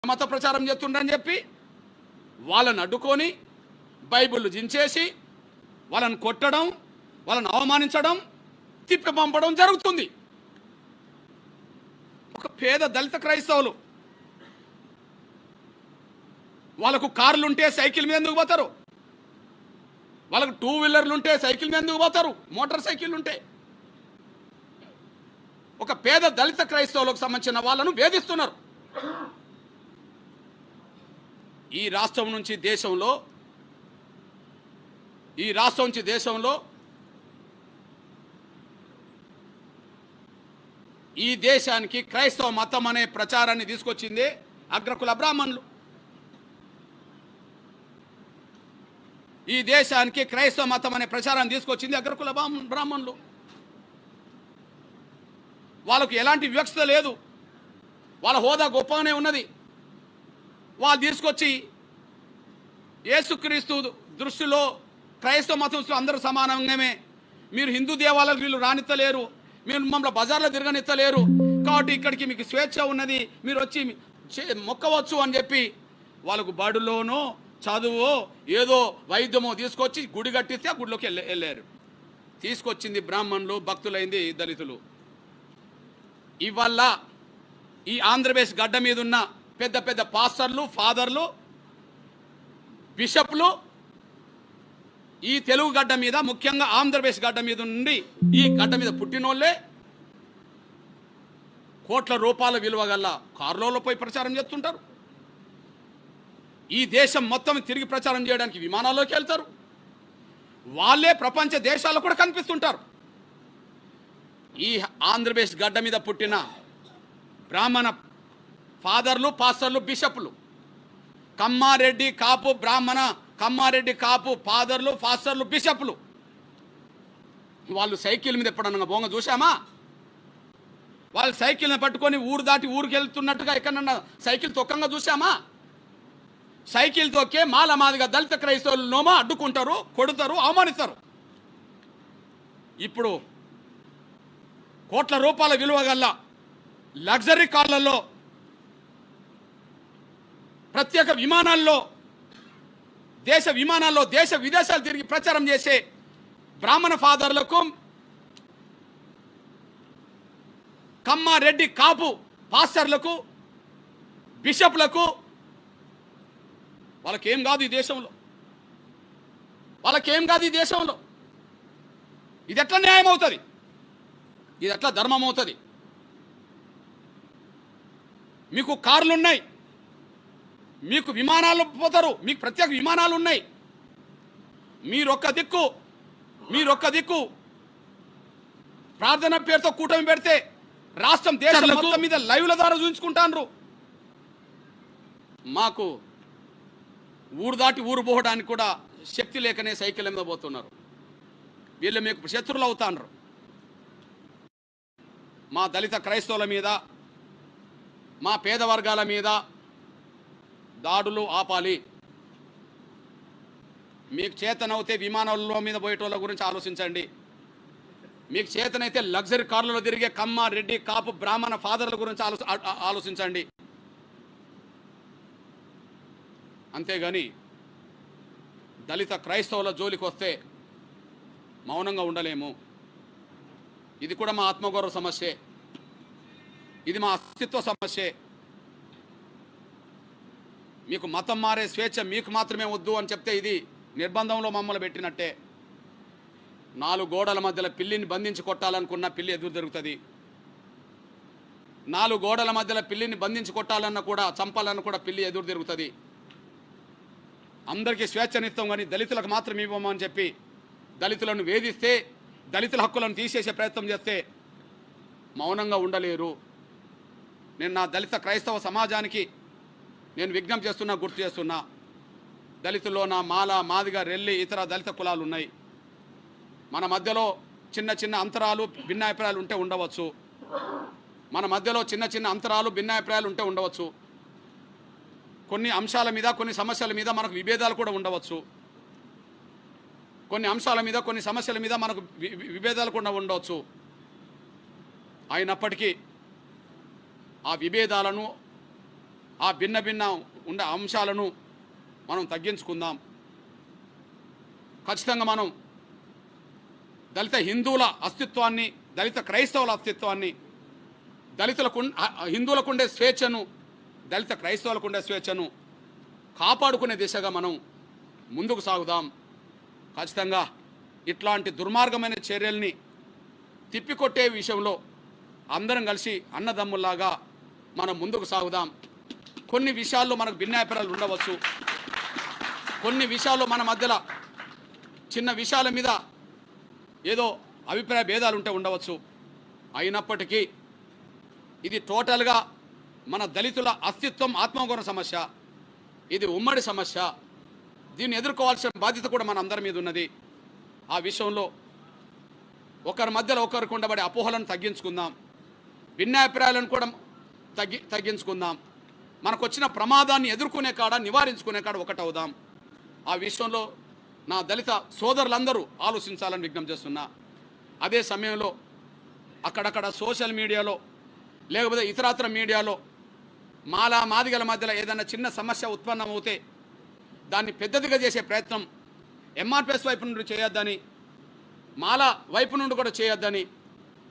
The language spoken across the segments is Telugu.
మత ప్రచారం చేస్తుండని చెప్పి వాళ్ళని అడ్డుకొని బైబిల్ జించేసి వాళ్ళని కొట్టడం, వాళ్ళని అవమానించడం, తిప్పి పంపడం జరుగుతుంది. ఒక పేద దళిత క్రైస్తవులు వాళ్ళకు కార్లుంటే సైకిల్ మీద ఎందుకు పోతారు? వాళ్ళకు 2 వీలర్లు ఉంటే సైకిల్ మీద ఎందుకు పోతారు? మోటార్ సైకిల్ ఉంటే. ఒక పేద దళిత క్రైస్తవులకు సంబంధించిన వాళ్ళను వేధిస్తున్నారు. ఈ రాష్ట్రం నుంచి దేశంలో ఈ దేశానికి క్రైస్తవ మతం అనే ప్రచారాన్ని తీసుకొచ్చింది అగ్రకుల బ్రాహ్మణులు. ఈ దేశానికి క్రైస్తవ మతం అనే ప్రచారాన్ని తీసుకొచ్చింది అగ్రకుల బ్రాహ్మణులు. వాళ్ళకు ఎలాంటి వివక్షత లేదు, వాళ్ళ హోదా గొప్పగానే ఉన్నది. వాళ్ళు తీసుకొచ్చి యేసుక్రీస్తు దృష్టిలో క్రైస్తవ మతంలో అందరూ సమానంగానే, మీరు హిందూ దేవాలయాలకు వీళ్ళు రానిత్తలేరు, మీరు మమ్మల్ని బజార్లో తిరగనిత్తలేరు, కాబట్టి ఇక్కడికి మీకు స్వేచ్ఛ ఉన్నది, మీరు వచ్చి మొక్కవచ్చు అని చెప్పి వాళ్ళకు బడులోనో చదువో ఏదో వైద్యమో తీసుకొచ్చి గుడి కట్టిస్తే ఆ గుడిలోకి వెళ్ళారు. తీసుకొచ్చింది బ్రాహ్మణులు, భక్తులైంది దళితులు. ఇవల్ల ఈ ఆంధ్రప్రదేశ్ గడ్డ మీద ఉన్న పెద్ద పెద్ద పాస్టర్లు, ఫాదర్లు, బిషప్లు ఈ తెలుగు గడ్డ మీద, ముఖ్యంగా ఆంధ్రప్రదేశ్ గడ్డ మీద నుండి ఈ గడ్డ మీద పుట్టినోళ్ళే కోట్ల రూపాయల విలువ గల కార్లలో పోయి ప్రచారం చేస్తుంటారు. ఈ దేశం మొత్తం తిరిగి ప్రచారం చేయడానికి విమానాల్లోకి వెళ్తారు. వాళ్ళే ప్రపంచ దేశాల్లో కూడా కనిపిస్తుంటారు. ఈ ఆంధ్రప్రదేశ్ గడ్డ మీద పుట్టిన బ్రాహ్మణ ఫాదర్లు, పాస్టర్లు, బిషప్లు, కమ్మారెడ్డి కాపు బ్రాహ్మణ, కమ్మారెడ్డి కాపు ఫాదర్లు, పాస్టర్లు, బిషప్లు, వాళ్ళు సైకిల్ మీద ఎప్పుడన్నా బోంగ చూసామా? వాళ్ళు సైకిల్ని పట్టుకొని ఊరు దాటి ఊరికి వెళ్తున్నట్టుగా ఎక్కడన్నా సైకిల్ తొక్కంగా చూసామా? సైకిల్ తొక్కే మాల మాదిగా దళిత క్రైస్తవులు నోమా అడ్డుకుంటారు, కొడుతారు, అవమానిస్తారు. ఇప్పుడు కోట్ల రూపాయల విలువ గల లగ్జరీ కార్లలో, ప్రత్యేక విమానాల్లో, దేశ విదేశాలు తిరిగి ప్రచారం చేసే బ్రాహ్మణ ఫాదర్లకు, కమ్మారెడ్డి కాపు పాస్టర్లకు, బిషప్లకు వాళ్ళకేం కాదు ఈ దేశంలో. ఇది ఎట్లా న్యాయం అవుతుంది? ఇది ఎట్లా ధర్మం అవుతుంది? మీకు కార్లు ఉన్నాయి, మీకు విమానాలు పోతారు, మీకు ప్రత్యేక విమానాలు ఉన్నాయి. మీరొక్క దిక్కు ప్రార్థన పేరుతో కూటమి పెడితే రాష్ట్రం, దేశం మొత్తం మీద లైవ్ల ద్వారా చూపించుకుంటారు. మాకు ఊరు దాటి ఊరు పోవడానికి కూడా శక్తి లేకనే సైకిల్ మీద పోతున్నారు. వీళ్ళు మీకు శత్రువులు అవుతారు. మా దళిత క్రైస్తవుల మీద, మా పేద వర్గాల మీద దాడులు ఆపాలి. మీకు చేతనవుతే విమానాల్లో మీద పోయేటోళ్ళ గురించి ఆలోచించండి. మీకు చేతనైతే లగ్జరీ కార్లలో తిరిగే కమ్మ, రెడ్డి, కాపు, బ్రాహ్మణ ఫాదర్ల గురించి ఆలోచించండి. అంతేగాని దళిత క్రైస్తవుల జోలికి వస్తే మౌనంగా ఉండలేము. ఇది కూడా మా ఆత్మగౌరవ సమస్యే, ఇది మా అస్తిత్వ సమస్యే. మీకు మతం మారే స్వేచ్ఛ మీకు మాత్రమే వద్దు అని చెప్తే ఇది నిర్బంధంలో మమ్మల్ని పెట్టినట్టే. 4 గోడల మధ్యలో పిల్లిని బంధించి కొట్టాలనుకున్న పిల్లి ఎదురు తిరుగుతుంది. 4 గోడల మధ్యలో పిల్లిని బంధించి కొట్టాలన్నా కూడా, చంపాలన్నా కూడా పిల్లి ఎదురు తిరుగుతుంది. అందరికీ స్వేచ్ఛనిస్తాం కానీ దళితులకు మాత్రం ఇవ్వమని చెప్పి దళితులను వేధిస్తే, దళితుల హక్కులను తీసేసే ప్రయత్నం చేస్తే మౌనంగా ఉండలేరు. నేను నా దళిత క్రైస్తవ సమాజానికి నేను విజ్ఞప్తి చేస్తున్నా, గుర్తు చేస్తున్నా. దళితుల్లో నా మాల, మాదిగ, రెల్లి, ఇతర దళిత కులాలు ఉన్నాయి. మన మధ్యలో చిన్న చిన్న అంతరాలు, భిన్నాభిప్రాయాలు ఉంటే ఉండవచ్చు. కొన్ని అంశాల మీద, కొన్ని సమస్యల మీద మనకు విభేదాలు కూడా ఉండవచ్చు. అయినప్పటికీ ఆ విభేదాలను ఆ భిన్న భిన్న ఉండే అంశాలను మనం తగ్గించుకుందాం. ఖచ్చితంగా మనం దళిత హిందువుల అస్తిత్వాన్ని, దళిత క్రైస్తవుల అస్తిత్వాన్ని, హిందువులకు ఉండే స్వేచ్ఛను, దళిత క్రైస్తవులకు ఉండే స్వేచ్ఛను కాపాడుకునే దిశగా మనం ముందుకు సాగుదాం. ఖచ్చితంగా ఇట్లాంటి దుర్మార్గమైన చర్యల్ని తిప్పికొట్టే విషయంలో అందరం కలిసి అన్నదమ్ముల్లాగా మనం ముందుకు సాగుదాం. కొన్ని విషయాల్లో మనకు భిన్నాభిప్రాయాలు ఉండవచ్చు, కొన్ని విషయాల్లో మన మధ్యలో చిన్న విషయాల మీద ఏదో అభిప్రాయ భేదాలు ఉంటే ఉండవచ్చు. అయినప్పటికీ ఇది టోటల్గా మన దళితుల అస్తిత్వం, ఆత్మగౌరవ సమస్య. ఇది ఉమ్మడి సమస్య. దీన్ని ఎదుర్కోవాల్సిన బాధ్యత కూడా మన అందరి మీద ఉన్నది. ఆ విషయంలో ఒకరి మధ్యలో ఒకరికి ఉండబడే అపోహలను తగ్గించుకుందాం, భిన్నాభిప్రాయాలను కూడా తగ్గించుకుందాం. మనకు వచ్చిన ప్రమాదాన్ని ఎదుర్కొనే కాడ, నివారించుకునే కాడ ఒకటవుదాం. ఆ విషయంలో నా దళిత సోదరులందరూ ఆలోచించాలని విజ్ఞప్తి చేస్తున్నా. అదే సమయంలో అక్కడక్కడ సోషల్ మీడియాలో లేకపోతే ఇతరత్ర మీడియాలో మాదిగల మధ్యలో ఏదైనా చిన్న సమస్య ఉత్పన్నమవుతే దాన్ని పెద్దదిగా చేసే ప్రయత్నం ఎంఆర్పిఎస్ వైపు నుండి చేయొద్దని, మాల వైపు నుండి కూడా చేయొద్దని,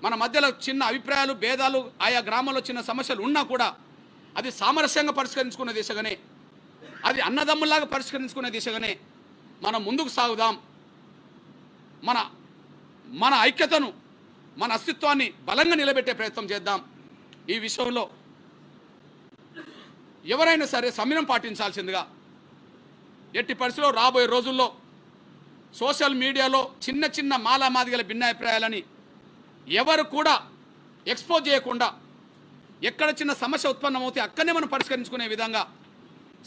మన మధ్యలో చిన్న అభిప్రాయాలు భేదాలు ఆయా గ్రామాల్లో చిన్న సమస్యలు ఉన్నా కూడా అది సామరస్యంగా పరిష్కరించుకునే దిశగానే, అది అన్నదమ్ముల్లాగా పరిష్కరించుకునే దిశగానే మనం ముందుకు సాగుదాం. మన ఐక్యతను, మన అస్తిత్వాన్ని బలంగా నిలబెట్టే ప్రయత్నం చేద్దాం. ఈ విషయంలో ఎవరైనా సరే సమయం పాటించాల్సిందిగా, ఎట్టి పరిస్థితుల్లో రాబోయే రోజుల్లో సోషల్ మీడియాలో చిన్న చిన్న మాదిగల భిన్నాభిప్రాయాలని ఎవరు కూడా ఎక్స్పోజ్ చేయకుండా, ఎక్కడ చిన్న సమస్య ఉత్పన్నమవుతే అక్కడనే మనం పరిష్కరించుకునే విధంగా,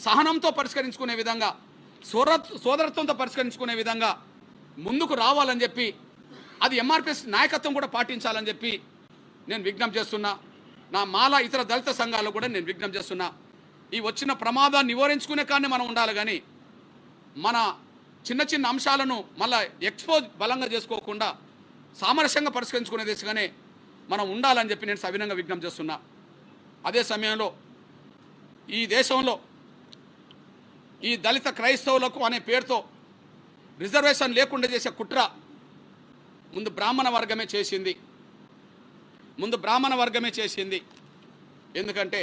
సహనంతో పరిష్కరించుకునే విధంగా, సోదరత్వంతో పరిష్కరించుకునే విధంగా ముందుకు రావాలని చెప్పి, అది ఎంఆర్పిఎస్ నాయకత్వం కూడా పాటించాలని చెప్పి నేను విజ్ఞప్తి చేస్తున్నా. నా మాల ఇతర దళిత సంఘాలు కూడా నేను విజ్ఞప్తి చేస్తున్నా. ఈ వచ్చిన ప్రమాదాన్ని నివారించుకునే కానీ మనం ఉండాలి, కానీ మన చిన్న చిన్న అంశాలను మళ్ళీ ఎక్స్పోజ్ బలంగా చేసుకోకుండా సామరస్యంగా పరిష్కరించుకునే దిశగానే మనం ఉండాలని చెప్పి నేను సవినంగా విజ్ఞప్తి చేస్తున్నా. అదే సమయంలో ఈ దేశంలో ఈ దళిత క్రైస్తవులకు అనే పేరుతో రిజర్వేషన్ లేకుండా చేసే కుట్ర ముందు బ్రాహ్మణ వర్గమే చేసింది. ఎందుకంటే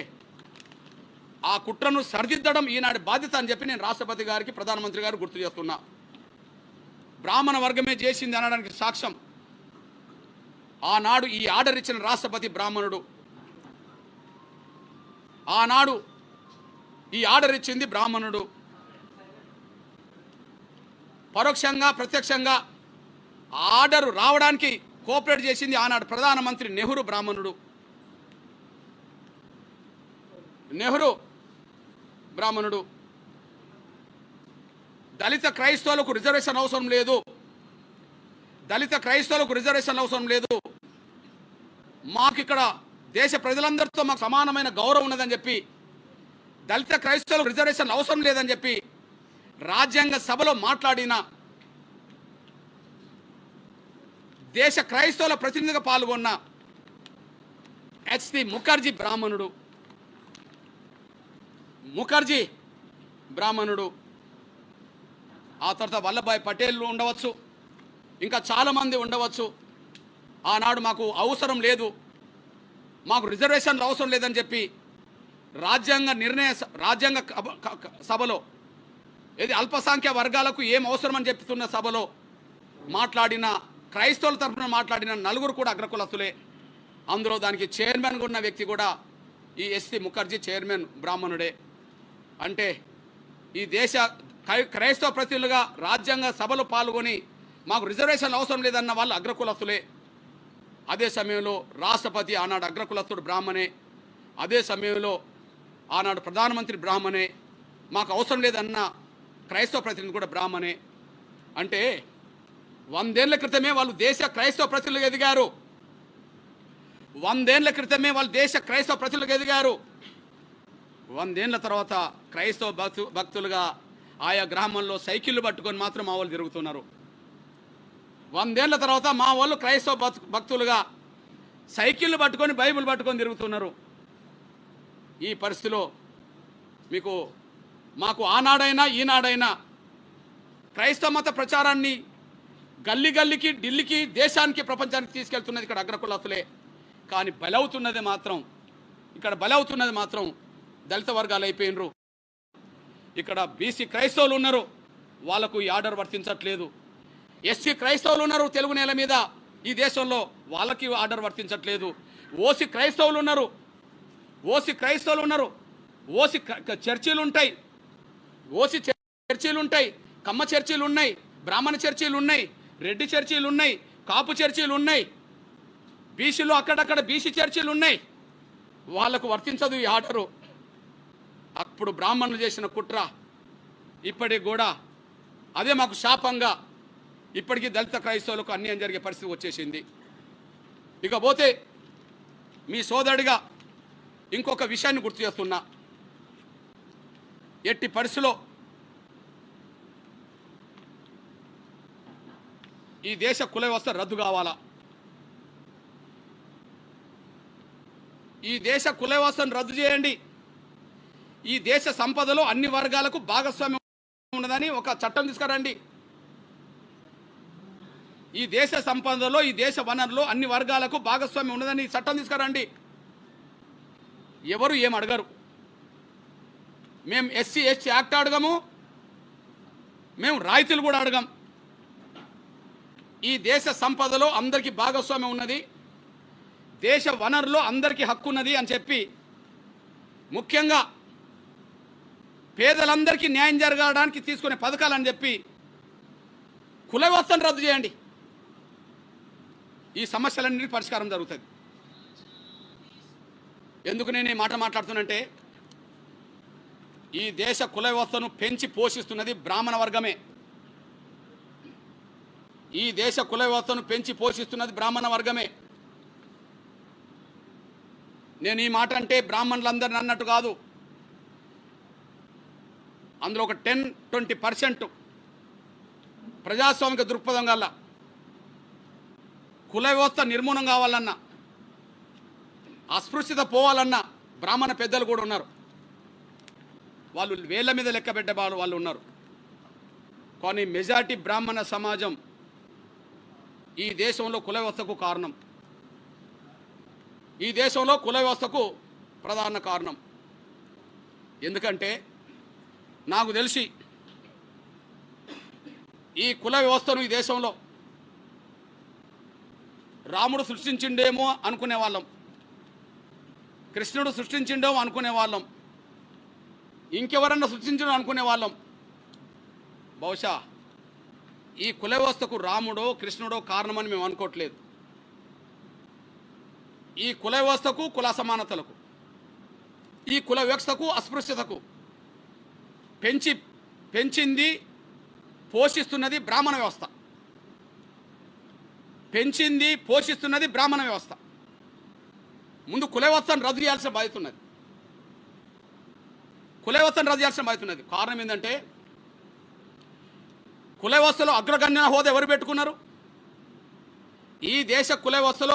ఆ కుట్రను సరిదిద్దడం ఈనాటి బాధ్యత అని చెప్పి నేను రాష్ట్రపతి గారికి, ప్రధానమంత్రి గారు గుర్తు చేస్తున్నా. బ్రాహ్మణ వర్గమే చేసింది అనడానికి సాక్ష్యం, ఆనాడు ఈ ఆర్డర్ ఇచ్చిన రాష్ట్రపతి బ్రాహ్మణుడు, ఆనాడు ఈ ఆర్డర్ ఇచ్చింది బ్రాహ్మణుడు. పరోక్షంగా ప్రత్యక్షంగా ఆర్డర్ రావడానికి కోఆపరేట్ చేసింది ఆనాడు ప్రధానమంత్రి నెహ్రూ బ్రాహ్మణుడు. దళిత క్రైస్తవులకు రిజర్వేషన్ అవసరం లేదు, మాకు ఇక్కడ దేశ ప్రజలందరితో మాకు సమానమైన గౌరవం ఉన్నదని చెప్పి, దళిత క్రైస్తవులకు రిజర్వేషన్ అవసరం లేదని చెప్పి రాజ్యాంగ సభలో మాట్లాడిన దేశ క్రైస్తవుల ప్రతినిధిగా పాల్గొన్న హెచ్సి ముఖర్జీ బ్రాహ్మణుడు. ఆ తర్వాత వల్లభాయ్ పటేల్ ఉండవచ్చు, ఇంకా చాలామంది ఉండవచ్చు. ఆనాడు మాకు అవసరం లేదు, మాకు రిజర్వేషన్లు అవసరం లేదని చెప్పి రాజ్యాంగ సభలో ఏది అల్పసంఖ్య వర్గాలకు ఏం అవసరమని చెప్తున్న సభలో మాట్లాడిన, క్రైస్తవుల తరఫున మాట్లాడిన నలుగురు కూడా అగ్రకులస్తులే. అందులో దానికి చైర్మన్గా ఉన్న వ్యక్తి కూడా ఈ ఎస్సి ముఖర్జీ చైర్మన్ బ్రాహ్మణుడే. అంటే ఈ దేశ క్రైస్తవ ప్రతినిధులుగా రాజ్యాంగ సభలో పాల్గొని మాకు రిజర్వేషన్లు అవసరం లేదన్న వాళ్ళు అగ్రకులస్తులే. అదే సమయంలో రాష్ట్రపతి ఆనాడు అగ్రకులస్తుడు బ్రాహ్మణే, అదే సమయంలో ఆనాడు ప్రధానమంత్రి బ్రాహ్మణే, మాకు అవసరం లేదన్న క్రైస్తవ ప్రతినిధి కూడా బ్రాహ్మణే. అంటే 100 ఏళ్ల క్రితమే వాళ్ళు దేశ క్రైస్తవ ప్రతినిధులుగా ఎదిగారు. 100 ఏళ్ల క్రితమే వాళ్ళు దేశ క్రైస్తవ ప్రతినిధులుగా ఎదిగారు. 100 ఏళ్ల తర్వాత క్రైస్తవ భక్తులుగా ఆయా గ్రామంలో సైకిళ్ళు పట్టుకొని మాత్రం మా వాళ్ళు తిరుగుతున్నారు. 100 ఏళ్ల తర్వాత మా వాళ్ళు క్రైస్తవ భక్తులుగా సైకిళ్ళు పట్టుకొని బైబిల్ పట్టుకొని తిరుగుతున్నారు. ఈ పరిస్థితిలో మీకు మాకు ఆనాడైనా ఈనాడైనా క్రైస్తవ మత ప్రచారాన్ని గల్లీ గల్లీకి ఢిల్లీకి దేశానికి ప్రపంచానికి తీసుకెళ్తున్నది ఇక్కడ అగ్రకులస్తులే. కానీ బలవుతున్నది మాత్రం దళిత వర్గాలు అయిపోయినరు. ఇక్కడ బీసీ క్రైస్తవులు ఉన్నారు, వాళ్ళకు ఈ ఆర్డర్ వర్తించట్లేదు. ఎస్సీ క్రైస్తవులు ఉన్నారు తెలుగు నేల మీద ఈ దేశంలో, వాళ్ళకి ఆర్డర్ వర్తించట్లేదు. ఓసీ క్రైస్తవులు ఉన్నారు, ఓసీ చర్చీలు ఉంటాయి, ఓసీ చర్చీలు ఉంటాయి, కమ్మ చర్చీలు ఉన్నాయి, బ్రాహ్మణ చర్చీలు ఉన్నాయి, రెడ్డి చర్చీలు ఉన్నాయి, కాపు చర్చీలు ఉన్నాయి, బీసీలు అక్కడక్కడ బీసీ చర్చీలు ఉన్నాయి. వాళ్లకు వర్తించదు ఈ ఆర్డరు. అప్పుడు బ్రాహ్మణులు చేసిన కుట్ర ఇప్పటికి కూడా అదే మాకు శాపంగా ఇప్పటికీ దళిత క్రైస్తవులకు అన్యాయం జరిగే పరిస్థితి వచ్చేసింది. ఇకపోతే మీ సోదరుడిగా ఇంకొక విషయాన్ని గుర్తు చేస్తున్నా. ఎట్టి పరిస్థితిలో ఈ దేశ కుల వ్యవస్థ రద్దు కావాలా? ఈ దేశ కుల వ్యవస్థను రద్దు చేయండి. ఈ దేశ సంపదలో అన్ని వర్గాలకు భాగస్వామ్యం ఉన్నదని ఒక చట్టం తీసుకురండి. ఈ దేశ సంపదలో ఈ దేశ వనరులో అన్ని వర్గాలకు భాగస్వామ్యం ఉన్నదని చట్టం తీసుకురండి. ఎవరు ఏం అడగరు. మేము ఎస్సీ ఎస్టీ యాక్ట్ అడగము, మేము రాయితీలు కూడా అడగం. ఈ దేశ సంపదలో అందరికీ భాగస్వామ్యం ఉన్నది, దేశ వనరులో అందరికీ హక్కు ఉన్నది అని చెప్పి, ముఖ్యంగా పేదలందరికీ న్యాయం జరగడానికి తీసుకునే పథకాలని చెప్పి కుల వ్యవస్థను రద్దు చేయండి. ఈ సమస్యలన్నిటికీ పరిష్కారం జరుగుతుంది. ఎందుకు నేను ఈ మాట మాట్లాడుతున్నంటే, ఈ దేశ కుల వ్యవస్థను పెంచి పోషిస్తున్నది బ్రాహ్మణ వర్గమే. ఈ దేశ కుల వ్యవస్థను పెంచి పోషిస్తున్నది బ్రాహ్మణ వర్గమే. నేను ఈ మాట అంటే బ్రాహ్మణులందరిని అన్నట్టు కాదు. అందులో ఒక 10-20% ప్రజాస్వామిక దృక్పథం గల కుల వ్యవస్థ నిర్మూలన కావాలన్నా, అస్పృశ్యత పోవాలన్నా బ్రాహ్మణ పెద్దలు కూడా ఉన్నారు. వాళ్ళు వేళ్ల మీద లెక్క పెట్టే వాళ్ళు ఉన్నారు. కానీ మెజారిటీ బ్రాహ్మణ సమాజం ఈ దేశంలో కుల వ్యవస్థకు కారణం. ఈ దేశంలో కుల వ్యవస్థకు ప్రధాన కారణం. ఎందుకంటే నాకు తెలిసి ఈ కుల వ్యవస్థను ఈ దేశంలో రాముడు సృష్టించిండేమో అనుకునే వాళ్ళం, కృష్ణుడు సృష్టించిండేమో అనుకునే వాళ్ళం, ఇంకెవరన్నా సృష్టించడం అనుకునే వాళ్ళం. బహుశా ఈ కుల వ్యవస్థకు రాముడో కృష్ణుడో కారణమని మేము అనుకోవట్లేదు. ఈ కుల వ్యవస్థకు, కుల అసమానతలకు, ఈ కుల వ్యవస్థకు, అస్పృశ్యతకు పెంచింది పోషిస్తున్నది బ్రాహ్మణ వ్యవస్థ. పెంచింది పోషిస్తున్నది బ్రాహ్మణ వ్యవస్థ. ముందు కుల వ్యవస్థను రద్దు చేయాల్సిన బాధ్యత ఉన్నది. కుల వ్యవస్థను రద్దు చేయాల్సిన బాధ్యత ఉన్నది. కారణం ఏంటంటే, కుల వ్యవస్థలో అగ్రగణ్య హోదా ఎవరు పెట్టుకున్నారు? ఈ దేశ కుల వ్యవస్థలో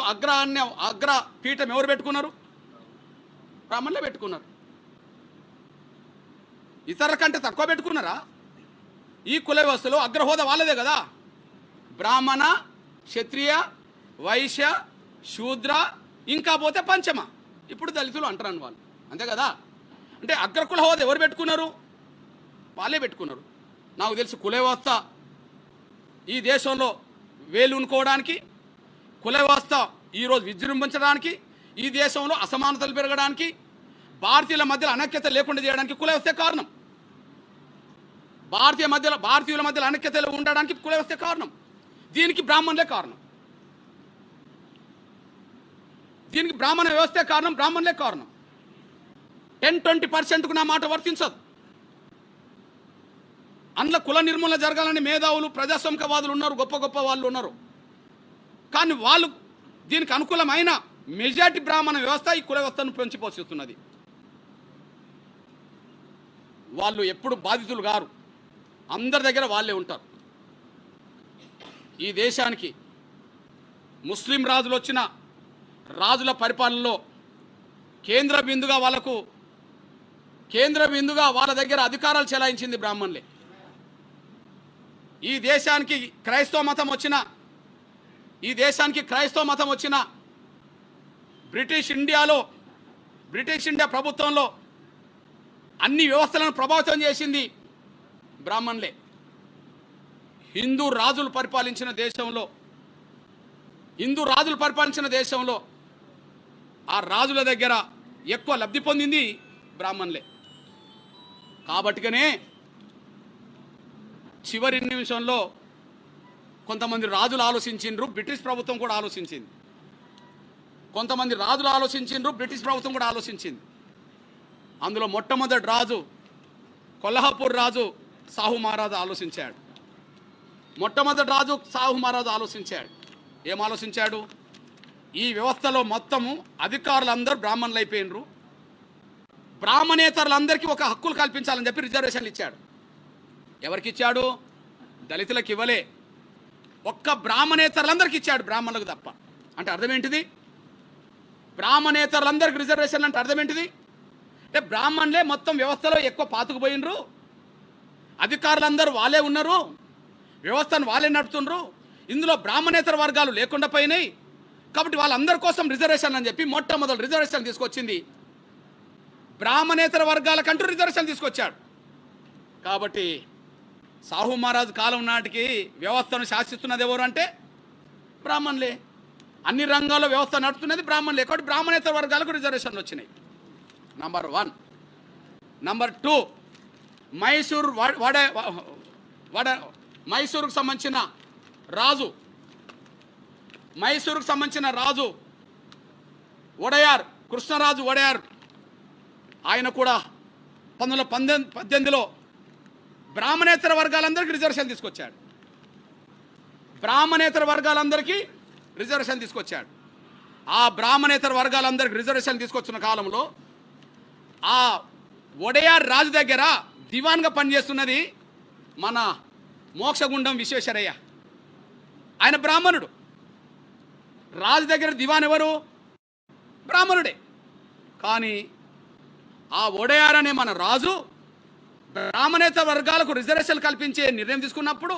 అగ్ర పీఠం ఎవరు పెట్టుకున్నారు? బ్రాహ్మణులే పెట్టుకున్నారు. ఇతరుల కంటే తక్కువ పెట్టుకున్నారా? ఈ కుల వ్యవస్థలో అగ్రహోదా వాళ్ళదే కదా. బ్రాహ్మణ, క్షత్రియ, వైశ్య, శూద్ర, ఇంకా పోతే పంచమ, ఇప్పుడు దళితులు అంటారని వాళ్ళు, అంతే కదా. అంటే అగ్రకుల హోదా ఎవరు పెట్టుకున్నారు? వాళ్ళే పెట్టుకున్నారు. నాకు తెలిసి కుల వ్యవస్థ ఈ దేశంలో వేలునుకోవడానికి, కుల వ్యవస్థ ఈరోజు విజృంభించడానికి, ఈ దేశంలో అసమానతలు పెరగడానికి, భారతీయుల మధ్యలో అనైక్యత లేకుండా చేయడానికి కుల వ్యవస్థే కారణం. భారతీయుల మధ్యలో అనైక్యతలు ఉండడానికి కుల వ్యవస్థే కారణం. దీనికి బ్రాహ్మణులే కారణం. దీనికి బ్రాహ్మణ వ్యవస్థే కారణం, బ్రాహ్మణులే కారణం. 10-20%కు నా మాట వర్తించదు. అందులో కుల నిర్మూలన జరగాలని మేధావులు, ప్రజాస్వామికవాదులు ఉన్నారు, గొప్ప గొప్ప వాళ్ళు ఉన్నారు. కానీ వాళ్ళు దీనికి అనుకూలమైన మెజారిటీ బ్రాహ్మణ వ్యవస్థ ఈ కుల వ్యవస్థను పెంచి పోషిస్తున్నది. వాళ్ళు ఎప్పుడు బాధితులు గారు, అందరి దగ్గర వాళ్ళే ఉంటారు. ఈ దేశానికి ముస్లిం రాజులు వచ్చిన రాజుల పరిపాలనలో కేంద్ర బిందుగా వాళ్ళకు కేంద్ర బిందుగా వాళ్ళ దగ్గర అధికారాలు చెలాయించింది బ్రాహ్మణులే. ఈ దేశానికి క్రైస్తవ మతం వచ్చిన బ్రిటిష్ ఇండియా ప్రభుత్వంలో అన్ని వ్యవస్థలను ప్రభావితం చేసింది బ్రాహ్మణులే. హిందూ రాజులు పరిపాలించిన దేశంలో ఆ రాజుల దగ్గర ఎక్కువ లబ్ధి పొందింది బ్రాహ్మణులే. కాబట్టిగానే చివరి నిమిషంలో కొంతమంది రాజులు ఆలోచించిండ్రు, బ్రిటిష్ ప్రభుత్వం కూడా ఆలోచించింది. అందులో మొట్టమొదటి రాజు కొల్హాపూర్ రాజు సాహు మహారాజు ఆలోచించాడు. ఏం ఆలోచించాడు? ఈ వ్యవస్థలో మొత్తము అధికారులందరూ బ్రాహ్మణులు అయిపోయినరు, బ్రాహ్మణేతరులందరికీ ఒక హక్కులు కల్పించాలని చెప్పి రిజర్వేషన్లు ఇచ్చాడు. ఎవరికి ఇచ్చాడు? దళితులకు ఇవ్వలే, ఒక్క బ్రాహ్మణేతరులందరికీ ఇచ్చాడు, బ్రాహ్మణులకు తప్ప. అంటే అర్థం ఏంటిది? బ్రాహ్మణేతరులందరికీ రిజర్వేషన్లు అంటే అర్థం ఏంటిది? అంటే బ్రాహ్మణులే మొత్తం వ్యవస్థలో ఎక్కువ పాతుకుపోయినరు, అధికారులందరూ వాళ్ళే ఉన్నారు, వ్యవస్థను వాళ్ళే నడుపుతుండ్రు, ఇందులో బ్రాహ్మణేతర వర్గాలు లేకుండా పోయినాయి. కాబట్టి వాళ్ళందరి కోసం రిజర్వేషన్ అని చెప్పి మొట్టమొదటి రిజర్వేషన్ తీసుకొచ్చింది బ్రాహ్మణేతర వర్గాలకంటూ రిజర్వేషన్ తీసుకొచ్చాడు. కాబట్టి సాహు మహారాజు కాలం నాటికి వ్యవస్థను శాసిస్తున్నది ఎవరు అంటే బ్రాహ్మణులే. అన్ని రంగాల్లో వ్యవస్థ నడుపుతున్నది బ్రాహ్మణులే. కాబట్టి బ్రాహ్మణేతర వర్గాలకు రిజర్వేషన్లు వచ్చినాయి. నంబర్ 1. నంబర్ 2, మైసూరుకు సంబంధించిన రాజు కృష్ణరాజు వడయార్, ఆయన కూడా 1918లో బ్రాహ్మణేతర వర్గాలందరికీ రిజర్వేషన్ తీసుకొచ్చాడు. ఆ బ్రాహ్మణేతర వర్గాలందరికీ రిజర్వేషన్ తీసుకొచ్చిన కాలంలో ఆ వడయార్ రాజు దగ్గర దివాన్గా పనిచేస్తున్నది మన మోక్షగుండం విశ్వేశ్వరయ్య. ఆయన బ్రాహ్మణుడు. రాజు దగ్గర దివాన్ ఎవరు? బ్రాహ్మణుడే. కానీ ఆ వడయార్ అనే మన రాజు బ్రాహ్మణేతర వర్గాలకు రిజర్వేషన్ కల్పించే నిర్ణయం తీసుకున్నప్పుడు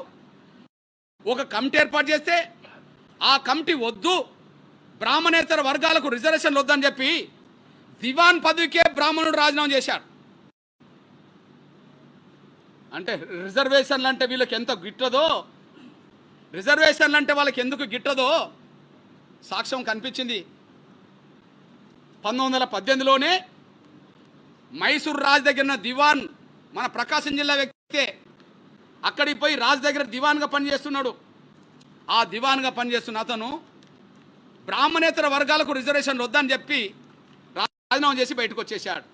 ఒక కమిటీ ఏర్పాటు చేస్తే ఆ కమిటీ వద్దు, బ్రాహ్మణేతర వర్గాలకు రిజర్వేషన్లు వద్దని చెప్పి దివాన్ పదవికే బ్రాహ్మణుడు రాజీనామా చేశాడు. అంటే రిజర్వేషన్లు అంటే వీళ్ళకి ఎంత గిట్టదో, రిజర్వేషన్లు అంటే వాళ్ళకి ఎందుకు గిట్టదో సాక్ష్యం కనిపించింది. 1918లోనే మైసూర్ రాజు దగ్గర దివాన్ మన ప్రకాశం జిల్లా వ్యక్తే. అక్కడికి పోయి రాజు దగ్గర దివాన్గా పనిచేస్తున్నాడు. ఆ దివాన్గా పనిచేస్తున్న అతను బ్రాహ్మణేతర వర్గాలకు రిజర్వేషన్లు వద్దని చెప్పి రాజీనామా చేసి బయటకు వచ్చేసాడు.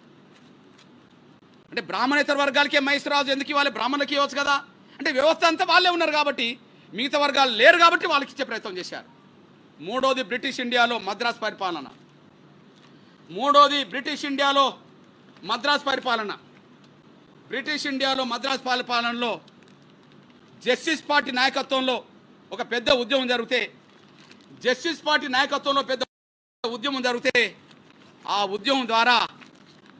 అంటే బ్రాహ్మణేతర వర్గాలకే మైసూర్ రాజు ఎందుకు ఇవ్వాలి, బ్రాహ్మణులకి ఇవ్వచ్చు కదా. అంటే వ్యవస్థ అంతా వాళ్ళే ఉన్నారు కాబట్టి, మిగతా వర్గాలు లేరు కాబట్టి వాళ్ళకి ఇచ్చే ప్రయత్నం చేశారు. మూడోది బ్రిటిష్ ఇండియాలో మద్రాసు పరిపాలనలో జస్టిస్ పార్టీ నాయకత్వంలో ఒక పెద్ద ఉద్యమం జరిగితే ఆ ఉద్యమం ద్వారా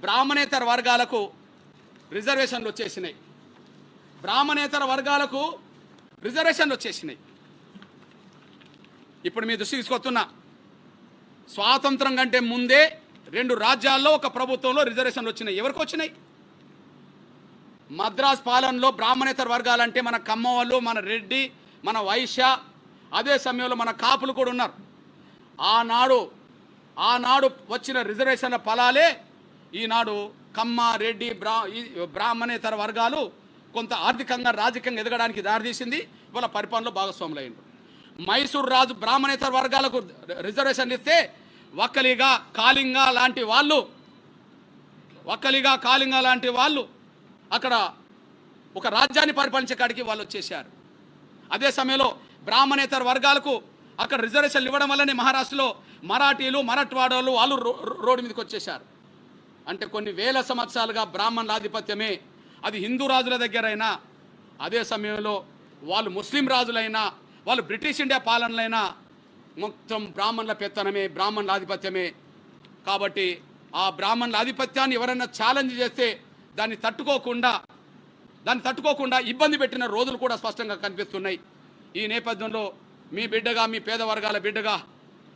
బ్రాహ్మణేతర వర్గాలకు రిజర్వేషన్లు వచ్చేసినాయి. ఇప్పుడు మీ దృష్టికి తీసుకొస్తున్నా, స్వాతంత్రం కంటే ముందే 2 రాజ్యాల్లో ఒక ప్రభుత్వంలో రిజర్వేషన్లు వచ్చినాయి. ఎవరికి వచ్చినాయి? మద్రాస్ పాలనలో బ్రాహ్మణేతర వర్గాలంటే మన కమ్మ వాళ్ళు, మన రెడ్డి, మన వైశ్య, అదే సమయంలో మన కాపులు కూడా ఉన్నారు. ఆనాడు వచ్చిన రిజర్వేషన్ల ఫలాలే ఈనాడు కమ్మ, రెడ్డి, బ్రాహ్మణేతర వర్గాలు కొంత ఆర్థికంగా రాజకీయంగా ఎదగడానికి దారితీసింది. వాళ్ళ పరిపాలనలో భాగస్వాములయ్యారు. మైసూర్ రాజు బ్రాహ్మణేతర వర్గాలకు రిజర్వేషన్లు ఇస్తే వక్కలిగా కాళింగా లాంటి వాళ్ళు అక్కడ ఒక రాజ్యాన్ని పరిపాలించే కాడికి వాళ్ళు వచ్చేసారు. అదే సమయంలో బ్రాహ్మణేతర వర్గాలకు అక్కడ రిజర్వేషన్లు ఇవ్వడం వల్లనే మహారాష్ట్రలో మరాఠీలు, మరాఠవాడలు వాళ్ళు రోడ్డు మీదకి వచ్చేసారు. అంటే కొన్ని వేల సంవత్సరాలుగా బ్రాహ్మణుల ఆధిపత్యమే, అది హిందూ రాజుల దగ్గరైనా, అదే సమయంలో వాళ్ళు ముస్లిం రాజులైనా, వాళ్ళు బ్రిటిష్ ఇండియా పాలనలైనా మొత్తం బ్రాహ్మణుల పెత్తనమే, బ్రాహ్మణుల ఆధిపత్యమే. కాబట్టి ఆ బ్రాహ్మణుల ఆధిపత్యాన్ని ఎవరైనా ఛాలెంజ్ చేస్తే దాన్ని తట్టుకోకుండా ఇబ్బంది పెట్టిన రోజులు కూడా స్పష్టంగా కనిపిస్తున్నాయి. ఈ నేపథ్యంలో మీ బిడ్డగా, మీ పేద వర్గాల బిడ్డగా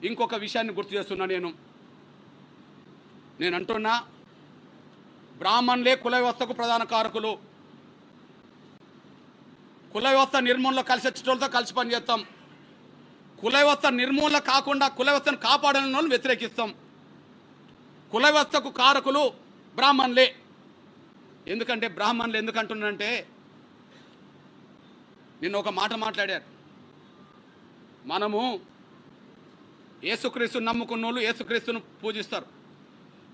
ఇంకొక విషయాన్ని గుర్తు చేస్తున్నా. నేను అంటున్నా, బ్రాహ్మణులే కుల వ్యవస్థకు ప్రధాన కారకులు. కుల వ్యవస్థ నిర్మూలనలో కలిసి వచ్చేటోళ్ళతో కలిసి పనిచేస్తాం. కుల వ్యవస్థ నిర్మూలన కాకుండా కుల వ్యవస్థను కాపాడని వాళ్ళని వ్యతిరేకిస్తాం. కుల వ్యవస్థకు కారకులు బ్రాహ్మణులే. ఎందుకంటే బ్రాహ్మణులు ఎందుకంటున్నానంటే, నిన్న ఒక మాట మాట్లాడారు. మనము యేసుక్రీస్తుని నమ్ముకున్న వాళ్ళు యేసుక్రీస్తును పూజిస్తారు,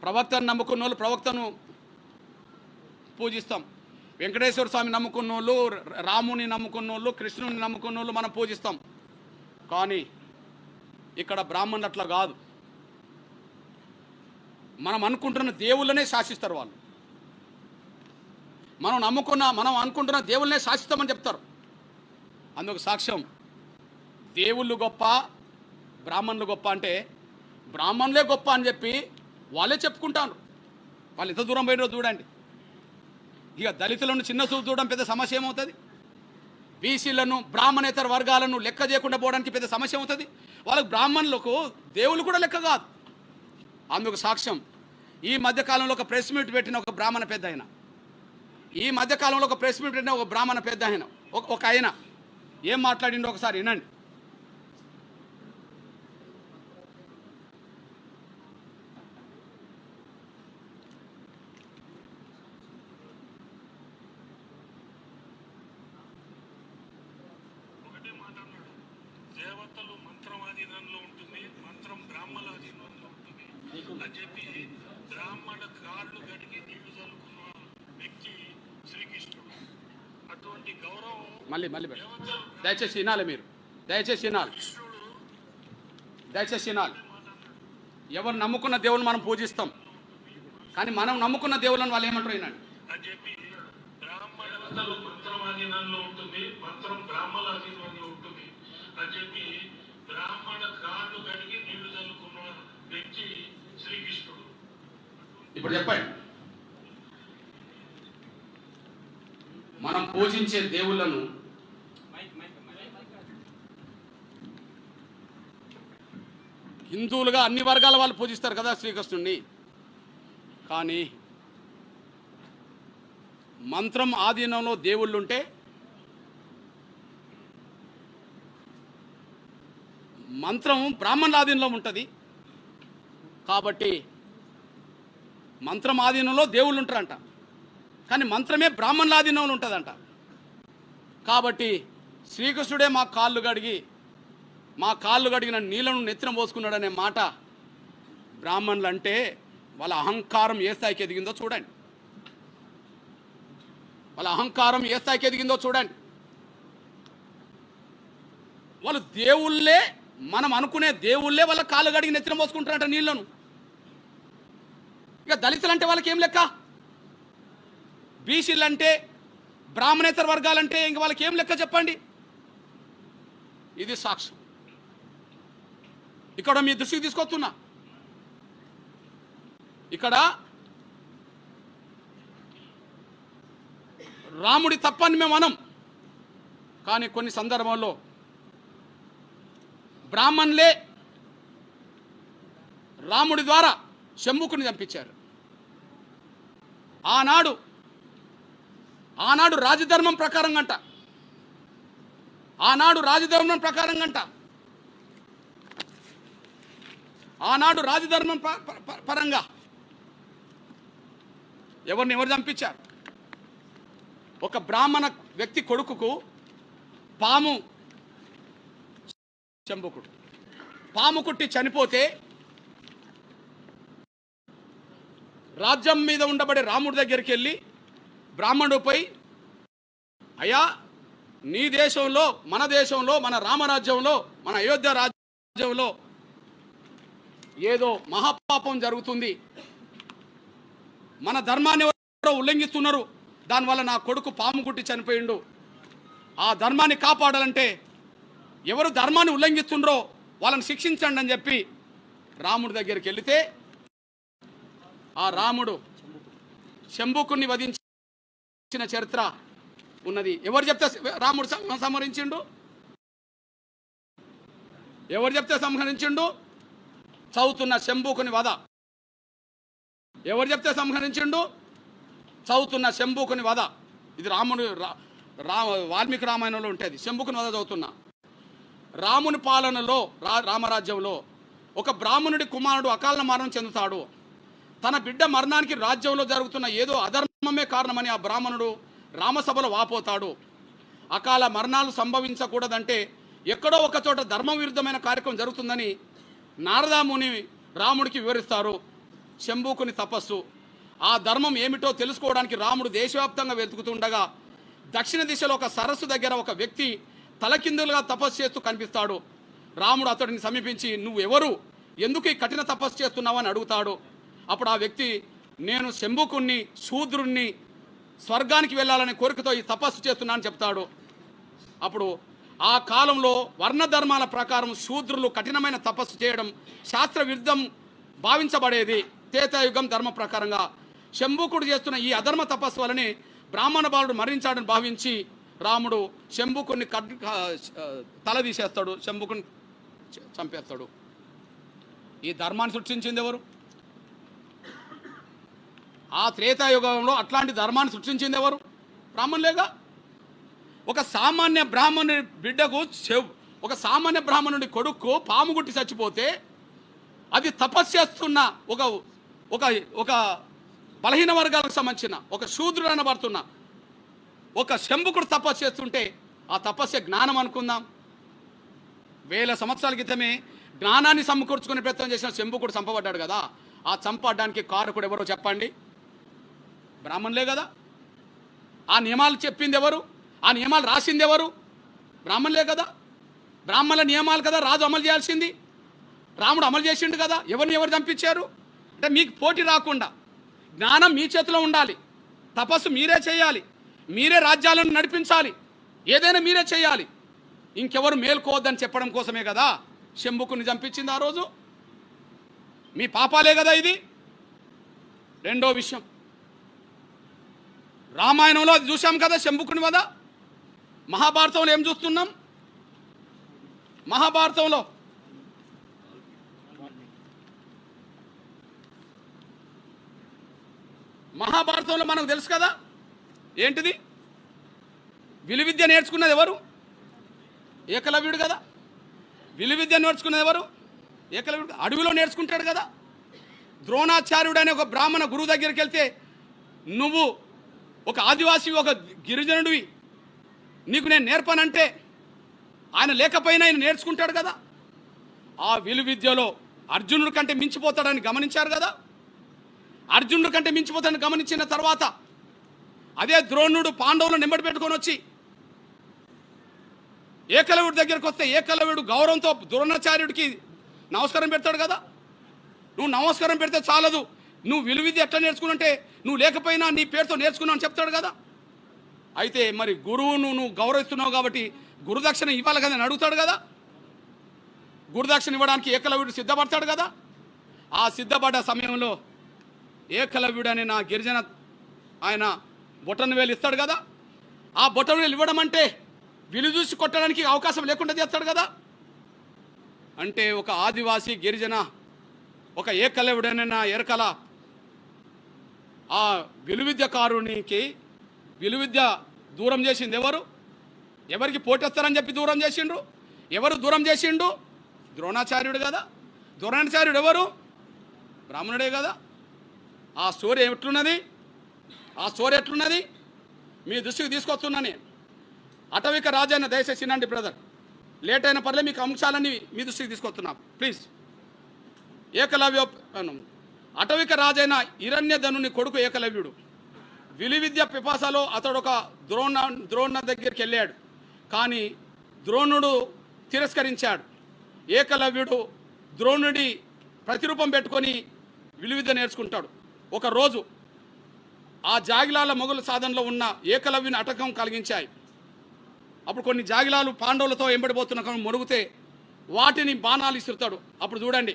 ప్రవక్తను నమ్ముకున్న వాళ్ళు ప్రవక్తను పూజిస్తాం, వెంకటేశ్వర స్వామి నమ్ముకున్న వాళ్ళు, రాముని నమ్ముకున్న వాళ్ళు, కృష్ణుని నమ్ముకున్న వాళ్ళు మనం పూజిస్తాం. కానీ ఇక్కడ బ్రాహ్మణులు అట్లా కాదు. మనం అనుకుంటున్న దేవుళ్ళనే శాసిస్తారు వాళ్ళు. మనం అనుకుంటున్న దేవుళ్ళనే శాసిస్తామని చెప్తారు. అందుకు సాక్ష్యం దేవుళ్ళు గొప్ప, బ్రాహ్మణులు గొప్ప అంటే బ్రాహ్మణులే గొప్ప అని చెప్పి వాళ్ళే చెప్పుకుంటారు. వాళ్ళు ఎంత దూరం పోయినో చూడండి. ఇక దళితులను చిన్న చూపు చూడడం పెద్ద సమస్య ఏమవుతుంది? బీసీలను, బ్రాహ్మణేతర వర్గాలను లెక్క చేయకుండా పోవడానికి పెద్ద సమస్య అవుతుంది. వాళ్ళకు బ్రాహ్మణులకు దేవుళ్ళు కూడా లెక్క కాదు. అందుకు సాక్ష్యం ఈ మధ్యకాలంలో ఒక ప్రెస్ మీట్ పెట్టిన ఒక బ్రాహ్మణ పెద్ద ఆయన, ఒక ఆయన ఏం మాట్లాడిండో ఒకసారి వినండి. దేవతలు మంత్రం ఆధీనంలో ఉంటుంది, మంత్రం బ్రాహ్మణ ఆధీనంలో ఉంటుంది అని చెప్పి బ్రాహ్మణ కాళ్ళు గడిగి నీళ్లు చల్లుకున్న వ్యక్తి శ్రీకృష్ణుడు. అటువంటి గౌరవం మళ్ళీ దయచేసి వినాలి, మీరు దయచేసి వినాలి. ఎవరు నమ్ముకున్న దేవుని మనం పూజిస్తాం, కానీ మనం నమ్ముకున్న దేవుళ్ళని వాళ్ళు ఏమంటారు వినండి. అని చెప్పి బ్రాహ్మణులు మంత్రం ఆధీనంలో ఉంటుంది, మంత్రం బ్రాహ్మణ ఆధీనంలో ఉంటుంది అని చెప్పి బ్రాహ్మణ కాళ్ళు గడిగి నీళ్లు చల్లుకున్న వ్యక్తి శ్రీకృష్ణుడు. ఇప్పుడు చెప్పండి, మనం పూజించే దేవుళ్ళను హిందువులుగా అన్ని వర్గాల వాళ్ళు పూజిస్తారు కదా శ్రీకృష్ణుడిని. కానీ మంత్రం ఆధీనంలో దేవుళ్ళుంటే మంత్రం బ్రాహ్మణుల ఆధీనంలో ఉంటుంది. కాబట్టి మంత్రం ఆధీనంలో దేవుళ్ళు ఉంటారంట, కానీ మంత్రమే బ్రాహ్మణుల ఆధీనంలో ఉంటుందంట. కాబట్టి శ్రీకృష్ణుడే మా కాళ్ళు గడిగిన నీళ్లను నెత్తిన పోసుకున్నాడనే మాట బ్రాహ్మణులు అంటే వాళ్ళ అహంకారం ఏ స్థాయికి ఎదిగిందో చూడండి. వాళ్ళు దేవుళ్ళే, మనం అనుకునే దేవుళ్ళే వాళ్ళ కాళ్ళు గడిగి నెత్తిన పోసుకుంటారంట నీళ్లను. ఇక దళితులు అంటే వాళ్ళకి ఏం లెక్క? బీసీలు అంటే, బ్రాహ్మణేతర వర్గాలంటే ఇంక వాళ్ళకి ఏం లెక్క చెప్పండి? ఇది సాక్ష్యం. ఇక్కడ మీ దృష్టికి తీసుకొస్తున్నా. ఇక్కడ రాముడి తప్పని మేము అనం, కానీ కొన్ని సందర్భాల్లో బ్రాహ్మణులే రాముడి ద్వారా శంభుకుని చంపించారు. ఆనాడు రాజధర్మం ప్రకారం గంట, ఆనాడు రాజధర్మం పరంగా ఎవరు చంపించారు? ఒక బ్రాహ్మణ వ్యక్తి కొడుకుకు శంభుకుడు పాము కుట్టి చనిపోతే రాజ్యం మీద ఉండబడే రాముడి దగ్గరికి వెళ్ళి బ్రాహ్మణుడిపై, అయ్యా నీ దేశంలో, మన రామరాజ్యంలో, మన అయోధ్య రాజ్యంలో ఏదో మహాపాపం జరుగుతుంది, మన ధర్మాన్ని ఎవరో ఉల్లంఘిస్తున్నారు, దానివల్ల నా కొడుకు పాము కుట్టి చనిపోయిండు, ఆ ధర్మాన్ని కాపాడాలంటే ఎవరు ధర్మాన్ని ఉల్లంఘిస్తుండ్రో వాళ్ళని శిక్షించండి అని చెప్పి రాముడి దగ్గరికి వెళితే ఆ రాముడు శంభుకుని వధించిన చరిత్ర ఉన్నది. ఎవరు చెప్తే రాముడు సంహరించిండు? ఎవరు చెప్తే సంహరించిండు? చదువుతున్న శంభుకుని వధ. ఎవరు చెప్తే సంహరించిండు? చదువుతున్న శంభుకుని వధ. ఇది రాముడు వాల్మీకి రామాయణంలో ఉంటుంది. శంభుకుని వధ చదువుతున్నా. రాముని పాలనలో రామరాజ్యంలో ఒక బ్రాహ్మణుడి కుమారుడు అకాల మరణం చెందుతాడు. తన బిడ్డ మరణానికి రాజ్యంలో జరుగుతున్న ఏదో అధర్మమే కారణమని ఆ బ్రాహ్మణుడు రామసభలో వాపోతాడు. అకాల మరణాలు సంభవించకూడదంటే ఎక్కడో ఒక చోట ధర్మ విరుద్ధమైన కార్యక్రమం జరుగుతుందని నారదాముని రాముడికి వివరిస్తారు. శంభుకుని తపస్సు, ఆ ధర్మం ఏమిటో తెలుసుకోవడానికి రాముడు దేశవ్యాప్తంగా వెతుకుతుండగా దక్షిణ దిశలో ఒక సరస్సు దగ్గర ఒక వ్యక్తి తలకిందులుగా తపస్సు చేస్తూ కనిపిస్తాడు. రాముడు అతడిని సమీపించి, నువ్వు ఎవరు, ఎందుకు ఈ కఠిన తపస్సు చేస్తున్నావు అని అడుగుతాడు. అప్పుడు ఆ వ్యక్తి, నేను శంభుకుణ్ణి, శూద్రుణ్ణి, స్వర్గానికి వెళ్ళాలనే కోరికతో ఈ తపస్సు చేస్తున్నా అని చెప్తాడు. అప్పుడు ఆ కాలంలో వర్ణధర్మాల ప్రకారం శూద్రులు కఠినమైన తపస్సు చేయడం శాస్త్ర విరుద్ధం భావించబడేది. త్రేతాయుగం ధర్మ ప్రకారంగా శంభుకుడు చేస్తున్న ఈ అధర్మ తపస్సు వలని బ్రాహ్మణ బాలుడు మరణించాడని భావించి రాముడు శంభుకుని తల తీసేస్తాడు, శంభుకుని చంపేస్తాడు. ఈ ధర్మాన్ని సృష్టించింది ఎవరు? ఆ త్రేతాయుగంలో అట్లాంటి ధర్మాన్ని సృష్టించింది ఎవరు? బ్రాహ్మణులేగా. ఒక సామాన్య బ్రాహ్మణుడి బిడ్డకు ఒక సామాన్య బ్రాహ్మణుడి కొడుకు పాము గుట్టి చచ్చిపోతే అది తపస్సు చేస్తున్న ఒక ఒక ఒక బలహీన వర్గాలకు సంబంధించిన ఒక శూద్రుడు అనబడుతున్న ఒక శంభుకుడు తపస్సు చేస్తుంటే ఆ తపస్సు జ్ఞానం అనుకుందాం. 1000 సంవత్సరాల క్రితమే జ్ఞానాన్ని సమకూర్చుకునే ప్రయత్నం చేసిన శంభుకుడు చంపబడ్డాడు కదా. ఆ చంపడానికి కారకుడు ఎవరో చెప్పండి? బ్రాహ్మణులే కదా. ఆ నియమాలు చెప్పింది ఎవరు? ఆ నియమాలు రాసింది ఎవరు? బ్రాహ్మణులే కదా. బ్రాహ్మణుల నియమాలు కదా రాజు అమలు చేయాల్సింది. రాముడు అమలు చేసిండు కదా. ఎవరిని ఎవరు చంపించారు అంటే మీకు పోటీ రాకుండా జ్ఞానం మీ చేతిలో ఉండాలి. తపస్సు మీరే చేయాలి, మీరే రాజ్యాలను నడిపించాలి, ఏదైనా మీరే చేయాలి, ఇంకెవరు మేల్కోవద్దని చెప్పడం కోసమే కదా శంభుకుని చంపించింది ఆ రోజు. మీ పాపాలే కదా ఇది. రెండో విషయం, రామాయణంలో అది చూసాం కదా శంభుకుని వధ. మహాభారతంలో ఏం చూస్తున్నాం? మహాభారతంలో మనకు తెలుసు కదా ఏంటిది? విలువిద్య నేర్చుకున్నది ఎవరు? ఏకలవ్యుడు కదా. విలువిద్య నేర్చుకున్నది ఎవరు? ఏకలవ్యుడు. అడవిలో నేర్చుకుంటాడు కదా. ద్రోణాచార్యుడు అనే ఒక బ్రాహ్మణ గురువు దగ్గరికి వెళ్తే, నువ్వు ఒక ఆదివాసి, ఒక గిరిజనుడివి, నీకు నేను నేర్పనంటే ఆయన లేకపోయినా ఆయన నేర్చుకుంటాడు కదా. ఆ విలువిద్యలో అర్జునుడి కంటే మించిపోతాడని గమనించారు కదా. అర్జునుడి కంటే మించిపోతాడని గమనించిన తర్వాత అదే ద్రోణుడు పాండవులను నింబడి పెట్టుకొని వచ్చి ఏకలవ్యుడి దగ్గరికి వస్తే ఏకలవ్యుడు గౌరవంతో ద్రోణాచార్యుడికి నమస్కారం పెడతాడు కదా. నువ్వు నమస్కారం పెడితే చాలదు, నువ్వు విలువిద్య ఎట్లా నేర్చుకున్నంటే నువ్వు లేకపోయినా నీ పేరుతో నేర్చుకున్నావు అని చెప్తాడు కదా. అయితే మరి గురువును నువ్వు గౌరవిస్తున్నావు కాబట్టి గురుదక్షిణ ఇవ్వాలి కదా అని అడుగుతాడు కదా. గురుదక్షిణ ఇవ్వడానికి ఏకలవ్యుడు సిద్ధపడతాడు కదా. ఆ సిద్ధపడ్డ సమయంలో ఏకలవ్యుడు అనే నా గిరిజన ఆయన బొటన వేలు ఇస్తాడు కదా. ఆ బొటన వేలు ఇవ్వడం అంటే విలు చూసి కొట్టడానికి అవకాశం లేకుండా చేస్తాడు కదా. అంటే ఒక ఆదివాసీ గిరిజన ఒక ఏకలవ్యుడనే నా ఎరకల ఆ విలువిద్యకారునికి విలువిద్య దూరం చేసింది ఎవరు? ఎవరికి పోటేస్తారని చెప్పి దూరం చేసిండు. ఎవరు దూరం చేసిండు? ద్రోణాచార్యుడు కదా. ద్రోణాచార్యుడు ఎవరు? బ్రాహ్మణుడే కదా. ఆ స్టోరీ ఎట్లున్నది? ఆ స్టోరీ ఎట్లున్నది మీ దృష్టికి తీసుకొస్తున్నాను. అటవిక రాజైన దయచేసి వినండి బ్రదర్, లేట్ అయిన పర్లే, మీకు అంశాలన్నీ మీ దృష్టికి తీసుకొస్తున్నా ప్లీజ్. ఏకలవ్య అటవిక రాజైన హిరణ్యధనుని కొడుకు ఏకలవ్యుడు. విలువిద్య పిపాసలో అతడు ఒక ద్రోణ దగ్గరికి వెళ్ళాడు, కానీ ద్రోణుడు తిరస్కరించాడు. ఏకలవ్యుడు ద్రోణుడి ప్రతిరూపం పెట్టుకొని విలువిద్య నేర్చుకుంటాడు. ఒకరోజు ఆ జాగిలాల మొగుల సాధనలో ఉన్న ఏకలవ్యుని అటకం కలిగించాయి. అప్పుడు కొన్ని జాగిలాలు పాండవులతో ఎంబడిపోతున్న మొరుగుతే వాటిని బాణాలు ఇస్తుతాడు. అప్పుడు చూడండి,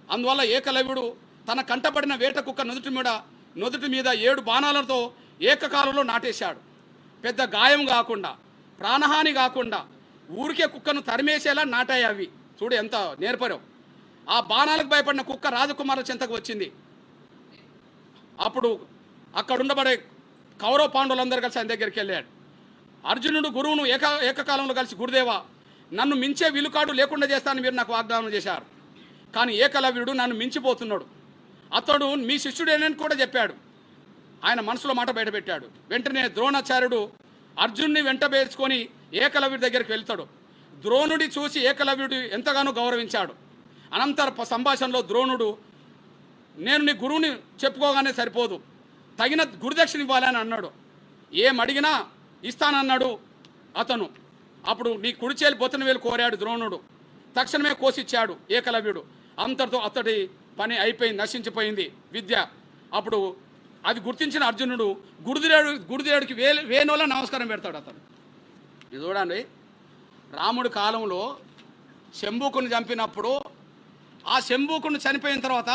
అందువల్ల ఏకలవ్యుడు తన కంటపడిన వేట కుక్క నుదుటి మీద నుదుటి మీద 7 బాణాలతో ఏకకాలంలో నాటేశాడు. పెద్ద గాయం కాకుండా, ప్రాణహాని కాకుండా ఊరికే కుక్కను తరిమేసేలా నాటాయి అవి. చూడు ఎంత నేర్పరో. ఆ బాణాలకు భయపడిన కుక్క రాజకుమారుల చెంతకు వచ్చింది. అప్పుడు అక్కడ ఉండబడే కౌరవ పాండవులందరూ కలిసి ఆయన దగ్గరికి వెళ్ళాడు. అర్జునుడు గురువును ఏకకాలంలో కలిసి, గురుదేవా, నన్ను మించే విలుకాడు లేకుండా చేస్తానని మీరు నాకు వాగ్దానం చేశారు. కానీ ఏకలవ్యుడు నన్ను మించిపోతున్నాడు. అతడు మీ శిష్యుడేనని కూడా చెప్పాడు. ఆయన మనసులో మాట బయటపెట్టాడు. వెంటనే ద్రోణాచార్యుడు అర్జునుడిని వెంటబేర్చుకొని ఏకలవ్యుడి దగ్గరికి వెళ్తాడు. ద్రోణుడి చూసి ఏకలవ్యుడు ఎంతగానో గౌరవించాడు. అనంతర సంభాషణలో ద్రోణుడు, నేను నీ గురువుని చెప్పుకోగానే సరిపోదు, తగిన గురుదక్షిణ ఇవ్వాలని అన్నాడు. ఏం అడిగినా ఇస్తానన్నాడు అతను. అప్పుడు నీ కుడిచేలు బొత్తన వేలు కోరాడు ద్రోణుడు. తక్షణమే కోసిచ్చాడు ఏకలవ్యుడు. అంతటితో అతడి పని అయిపోయింది, నశించిపోయింది విద్య. అప్పుడు అది గుర్తించిన అర్జునుడు గురుదేవుడికి వేణులా నమస్కారం పెడతాడు అతను. ఇది చూడండి, రాముడి కాలంలో శంభూకుని చంపినప్పుడు ఆ శంభూకుని చనిపోయిన తర్వాత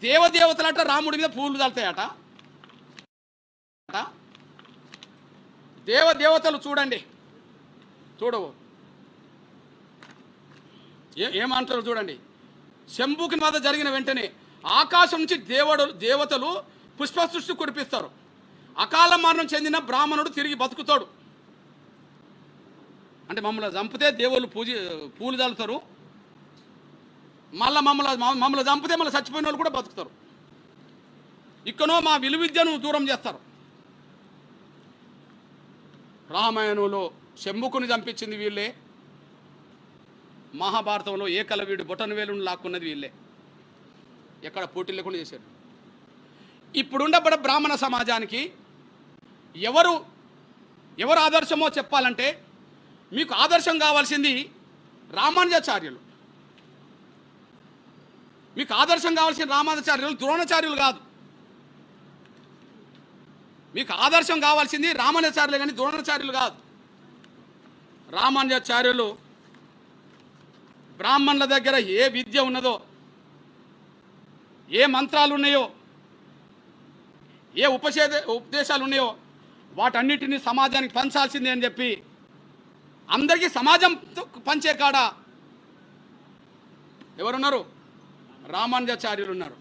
దేవదేవతలట రాముడి మీద పూలు చల్లుతాయట. దేవదేవతలు చూడండి, చూడవు ఏమంటారు చూడండి. శంభుకి మీద జరిగిన వెంటనే ఆకాశం నుంచి దేవతలు పుష్ప సృష్టి కురిపిస్తారు. అకాల మరణం చెందిన బ్రాహ్మణుడు తిరిగి బతుకుతాడు. అంటే మమ్మల్ని చంపితే దేవుళ్ళు పూలు చల్లుతారు, మమ్మల్ని చంపితే మళ్ళీ చచ్చిపోయిన వాళ్ళు కూడా బతుకుతారు. ఇక్కడో మా విలువిద్యను దూరం చేస్తారు. రామాయణంలో శంభుకుని చంపించింది వీళ్ళే, మహాభారతంలో ఏకలవ్యుడి బొటనవేలును లాక్కున్నది వీళ్ళే. ఎక్కడ పోటీ లేకుండా చేశారు. ఇప్పుడుండబడే బ్రాహ్మణ సమాజానికి ఎవరు ఆదర్శమో చెప్పాలంటే మీకు ఆదర్శం కావాల్సింది రామానుజాచార్యులు. మీకు ఆదర్శం కావాల్సిన రామానుజాచార్యులు, ద్రోణాచార్యులు కాదు. మీకు ఆదర్శం కావాల్సింది రామానుజాచార్యులు కానీ ద్రోణాచార్యులు కాదు. రామానుజాచార్యులు బ్రాహ్మణుల దగ్గర ఏ విద్య ఉన్నదో, ఏ మంత్రాలు ఉన్నాయో, ఏ ఉపదేశాలు ఉన్నాయో వాటన్నిటినీ సమాజానికి పంచాల్సిందే అని చెప్పి అందరికీ సమాజం పంచే కాడ ఎవరున్నారు? రామానుజాచార్యులు ఉన్నారు.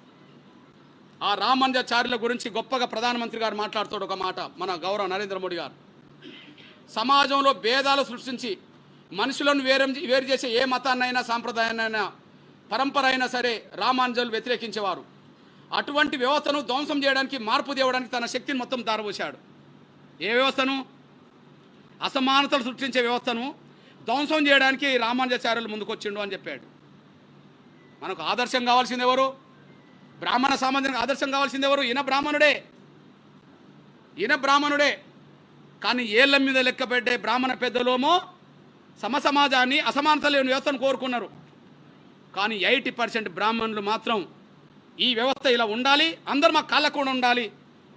ఆ రామానుజాచార్యుల గురించి గొప్పగా ప్రధానమంత్రి గారు మాట్లాడుతాడు ఒక మాట, మన గౌరవ నరేంద్ర మోడీ గారు. సమాజంలో భేదాలు సృష్టించి మనుషులను వేరు చేసే ఏ మతాన్నైనా సాంప్రదాయాన్నైనా పరంపర అయినా సరే రామానుజులు వ్యతిరేకించేవారు. అటువంటి వ్యవస్థను ధ్వంసం చేయడానికి, మార్పు తేవడానికి తన శక్తిని మొత్తం దారపోశాడు. ఏ వ్యవస్థను? అసమానతలు సృష్టించే వ్యవస్థను ధ్వంసం చేయడానికి రామానుజాచార్యులు ముందుకొచ్చిండు అని చెప్పాడు. మనకు ఆదర్శం కావాల్సింది ఎవరు? బ్రాహ్మణ సమాజానికి ఆదర్శం కావాల్సింది ఎవరు? ఈయన బ్రాహ్మణుడే. కానీ ఏళ్ల మీద లెక్కపెట్టే బ్రాహ్మణ పెద్దలోమో సమాజాన్ని, అసమానత లేని వ్యవస్థను కోరుకున్నారు. కానీ 80% బ్రాహ్మణులు మాత్రం ఈ వ్యవస్థ ఇలా ఉండాలి, అందరూ మా కాళ్ళ కూడా ఉండాలి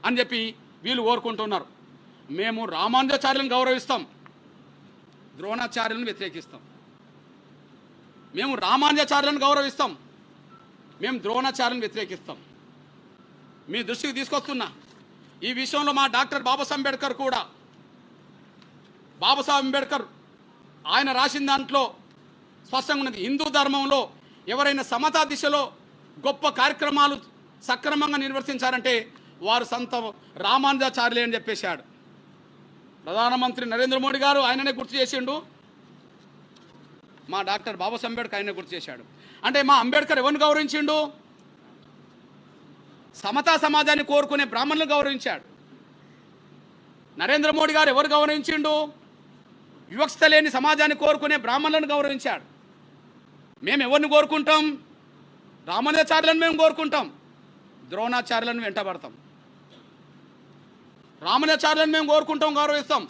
అని చెప్పి వీళ్ళు కోరుకుంటున్నారు. మేము రామానుజాచార్యులను గౌరవిస్తాం, ద్రోణాచార్యులను వ్యతిరేకిస్తాం. మేము రామానుజాచార్యులను గౌరవిస్తాం, మేము ద్రోణాచార్యులను వ్యతిరేకిస్తాం. మీ దృష్టికి తీసుకొస్తున్నా, ఈ విషయంలో మా డాక్టర్ బాబాసాహెబ్ అంబేద్కర్ కూడా, బాబాసాహెబ్ అంబేద్కర్ ఆయన రాసిన దాంట్లో స్పష్టంగా ఉన్నది, హిందూ ధర్మంలో ఎవరైనా సమతా దిశలో గొప్ప కార్యక్రమాలు సక్రమంగా నిర్వర్తించారంటే వారు సంత రామానుజాచార్యులే అని చెప్పేశాడు. ప్రధానమంత్రి నరేంద్ర మోడీ గారు ఆయననే గుర్తు చేసిండు, మా డాక్టర్ బాబాసాహెబ్ అంబేద్కర్ ఆయనే గుర్తు చేశాడు. అంటే మా అంబేద్కర్ ఎవరిని గౌరవించిండు? సమతా సమాజాన్ని కోరుకునే బ్రాహ్మణులను గౌరవించాడు. నరేంద్ర మోడీ గారు ఎవరు గౌరవించిండు? వివక్షత లేని సమాజాన్ని కోరుకునే బ్రాహ్మణులను గౌరవించాడు. మేము ఎవరిని కోరుకుంటాం? రామానుజాచార్యులను మేము కోరుకుంటాం, ద్రోణాచార్యులను వెంటబడతాం. రామానుజాచార్యులను మేము కోరుకుంటాం, గౌరవిస్తాం.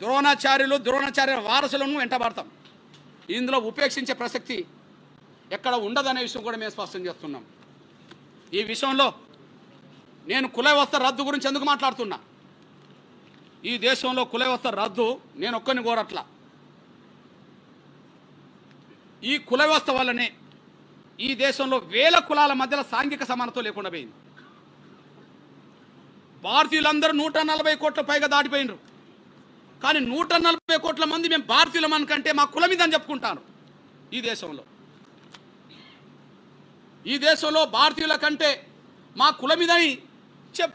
ద్రోణాచార్య వారసులను వెంటబడతాం. ఇందులో ఉపేక్షించే ప్రసక్తి ఎక్కడ ఉండదనే విషయం కూడా మేము స్పష్టం చేస్తున్నాం. ఈ విషయంలో నేను కుల వ్యవస్థ రద్దు గురించి ఎందుకు మాట్లాడుతున్నా? ఈ దేశంలో కుల వ్యవస్థ రద్దు నేను ఒక్కరిని కోరట్లా. ఈ కుల వ్యవస్థ వల్లనే ఈ దేశంలో వేల కులాల మధ్యలో సాంఘిక సమానత్వం లేకుండా పోయింది. భారతీయులందరూ 140 కోట్ల పైగా దాటిపోయినరు. కానీ 140 కోట్ల మంది మేము భారతీయులం అనుకంటే మా కులం ఇదని చెప్పుకుంటారు. ఈ దేశంలో భారతీయుల కంటే మా కులం ఇదని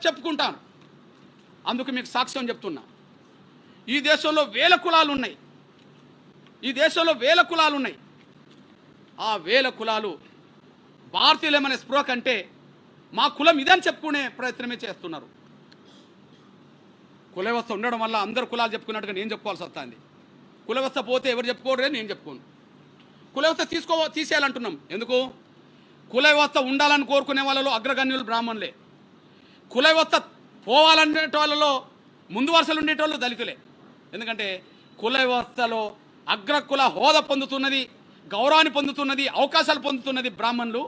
చెప్పుకుంటాను. అందుకు మీకు సాక్ష్యం చెప్తున్నా. ఈ దేశంలో వేల కులాలు ఉన్నాయి. ఆ వేల కులాలు భారతీయులమనే స్పృహ కంటే మా కులం ఇదని చెప్పుకునే ప్రయత్నమే చేస్తున్నారు. కుల వ్యవస్థ ఉండడం వల్ల అందరు కులాలు చెప్పుకున్నట్టుగా నేను చెప్పుకోవాల్సి వస్తుంది. కుల వ్యవస్థ పోతే ఎవరు చెప్పుకోరు, నేను చెప్పుకోను. కుల వ్యవస్థ తీసేయాలంటున్నాం. ఎందుకు? కుల వ్యవస్థ ఉండాలని కోరుకునే వాళ్ళలో అగ్రగణ్యులు బ్రాహ్మణులే. కుల వ్యవస్థ పోవాలనే వాళ్ళలో ముందు వరుసలు ఉండేటోళ్ళు దళితులే. ఎందుకంటే కుల వ్యవస్థలో అగ్రకుల హోదా పొందుతున్నది, గౌరవాన్ని పొందుతున్నది, అవకాశాలు పొందుతున్నది బ్రాహ్మణులు.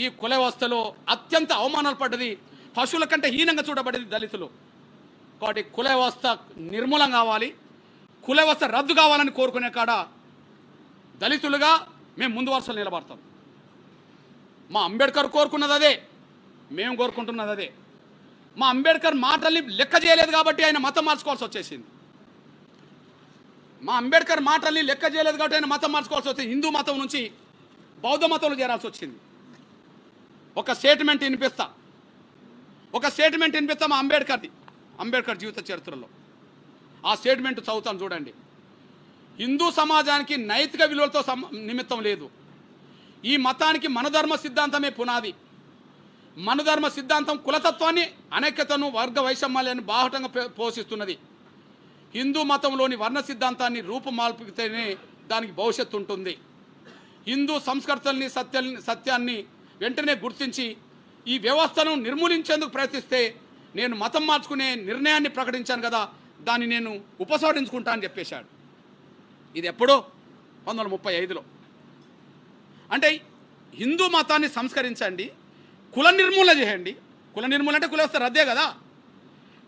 ఈ కుల వ్యవస్థలో అత్యంత అవమానాలు పడ్డది, పశువుల కంటే హీనంగా చూడబడేది దళితులు. కాబట్టి కుల వ్యవస్థ నిర్మూలం కావాలి, కుల వ్యవస్థ రద్దు కావాలని కోరుకునే కాడ దళితులుగా మేము ముందు వరుసలు నిలబడతాం. మా అంబేద్కర్ కోరుకున్నది అదే, మేము కోరుకుంటున్నది అదే. మా అంబేద్కర్ మాటల్ని లెక్క చేయలేదు కాబట్టి ఆయన మతం మార్చుకోవాల్సి వచ్చేసింది. హిందూ మతం నుంచి బౌద్ధ మతంలో చేరాల్సి వచ్చింది. ఒక స్టేట్మెంట్ వినిపిస్తా మా అంబేద్కర్ జీవిత చరిత్రలో. ఆ స్టేట్మెంట్ చదువుతాను చూడండి. హిందూ సమాజానికి నైతిక విలువలతో నిమిత్తం లేదు. ఈ మతానికి మనధర్మ సిద్ధాంతమే పునాది. మనధర్మ సిద్ధాంతం కులతత్వాన్ని, అనైక్యతను, వర్గ వైషమ్యాలను బాహటంగా పోషిస్తున్నది. హిందూ మతంలోని వర్ణ సిద్ధాంతాన్ని రూపుమాల్పితేనే దానికి భవిష్యత్తు ఉంటుంది. హిందూ సంస్కృతుల్ని, సత్యాన్ని వెంటనే గుర్తించి ఈ వ్యవస్థను నిర్మూలించేందుకు ప్రయత్నిస్తే నేను మతం మార్చుకునే నిర్ణయాన్ని ప్రకటించాను కదా, దాన్ని నేను ఉపసంహరించుకుంటా అని చెప్పేశాడు. ఇది ఎప్పుడో 1935లో. అంటే హిందూ మతాన్ని సంస్కరించండి, కుల నిర్మూలన చేయండి. కుల నిర్మూలన అంటే కుల వ్యవస్థ రద్దే కదా.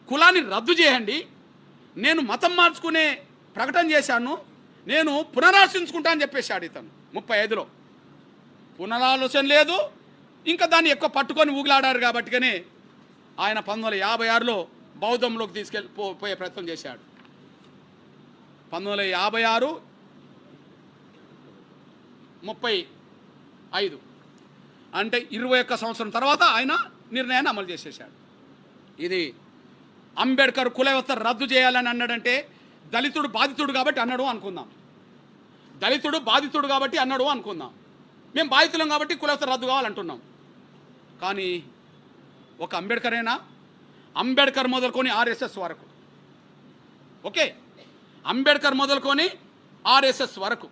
కులాన్ని రద్దు చేయండి, నేను మతం మార్చుకునే ప్రకటన చేశాను, నేను పునరాలోచించుకుంటా అని చెప్పేశాడు ఇతను 35లో. పునరాలోచన లేదు, ఇంకా దాన్ని ఎక్కువ పట్టుకొని ఊగిలాడారు కాబట్టిగానే ఆయన 1956లో బౌద్ధంలోకి పోయే ప్రయత్నం చేశాడు. 1956, 35 అంటే 21 సంవత్సరం తర్వాత ఆయన నిర్ణయాన్ని అమలు చేసేశాడు. ఇది అంబేద్కర్ కుల వ్యవస్థ రద్దు చేయాలని అన్నాడంటే దళితుడు బాధితుడు కాబట్టి అన్నాడు అనుకుందాం. మేము బాధితులం కాబట్టి కుల వ్యవస్థ రద్దు కావాలంటున్నాం. కానీ ఒక అంబేద్కరేనా? అంబేద్కర్ మొదలుకొని ఆర్ఎస్ఎస్ వరకు, ఓకే, అంబేద్కర్ మొదలుకొని ఆర్ఎస్ఎస్ వరకు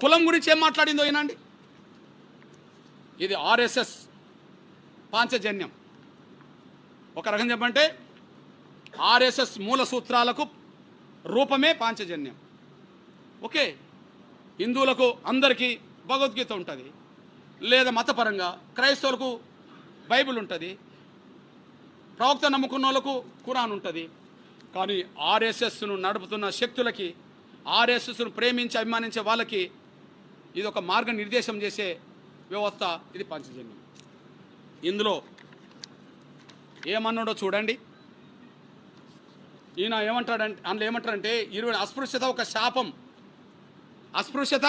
కులం గురించి ఏం మాట్లాడిందో ఏనండి. ఇది ఆర్ఎస్ఎస్ పాంచజన్యం. ఒక రకం చెప్పంటే ఆర్ఎస్ఎస్ మూల సూత్రాలకు రూపమే పాంచజన్యం. ఓకే, హిందువులకు అందరికీ భగవద్గీత ఉంటుంది, లేదా మతపరంగా క్రైస్తవులకు బైబిల్ ఉంటుంది, ప్రవక్త నమ్ముకున్న వాళ్ళకు ఖురాన్ ఉంటుంది. కానీ ఆర్ఎస్ఎస్ను నడుపుతున్న శక్తులకి, ఆర్ఎస్ఎస్ను ప్రేమించి అభిమానించే వాళ్ళకి ఇది ఒక మార్గనిర్దేశం చేసే వ్యవస్థ. ఇది పాంచజన్యం. ఇందులో ఏమన్నాడో చూడండి. ఈయన ఏమంటాడంటే, అందులో ఏమంటారంటే అస్పృశ్యత ఒక శాపం. అస్పృశ్యత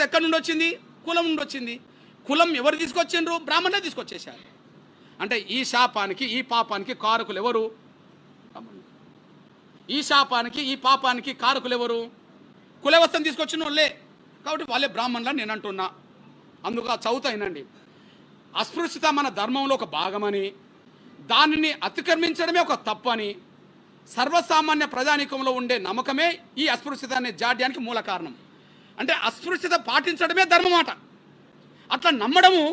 ఎక్కడి నుండి వచ్చింది? కులం నుండి వచ్చింది. కులం ఎవరు తీసుకొచ్చిండ్రు? బ్రాహ్మణులే తీసుకొచ్చేశారు. అంటే ఈ శాపానికి, ఈ పాపానికి కారకులు ఎవరు? ఈ శాపానికి, ఈ పాపానికి కారకులు ఎవరు? కుల వ్యవస్థను తీసుకొచ్చిన వాళ్ళే. కాబట్టి వాళ్ళే బ్రాహ్మణులని నేను అంటున్నా. అందుకు చదువుతాయినండి. అస్పృశ్యత మన ధర్మంలో ఒక భాగమని, దానిని అతిక్రమించడమే ఒక తప్పని సర్వసామాన్య ప్రజానీకంలో ఉండే నమ్మకమే ఈ అస్పృశ్యత అనే జాడ్యానికి మూల కారణం. అంటే అస్పృశ్యత పాటించడమే ధర్మమాట. అట్లా నమ్మడము,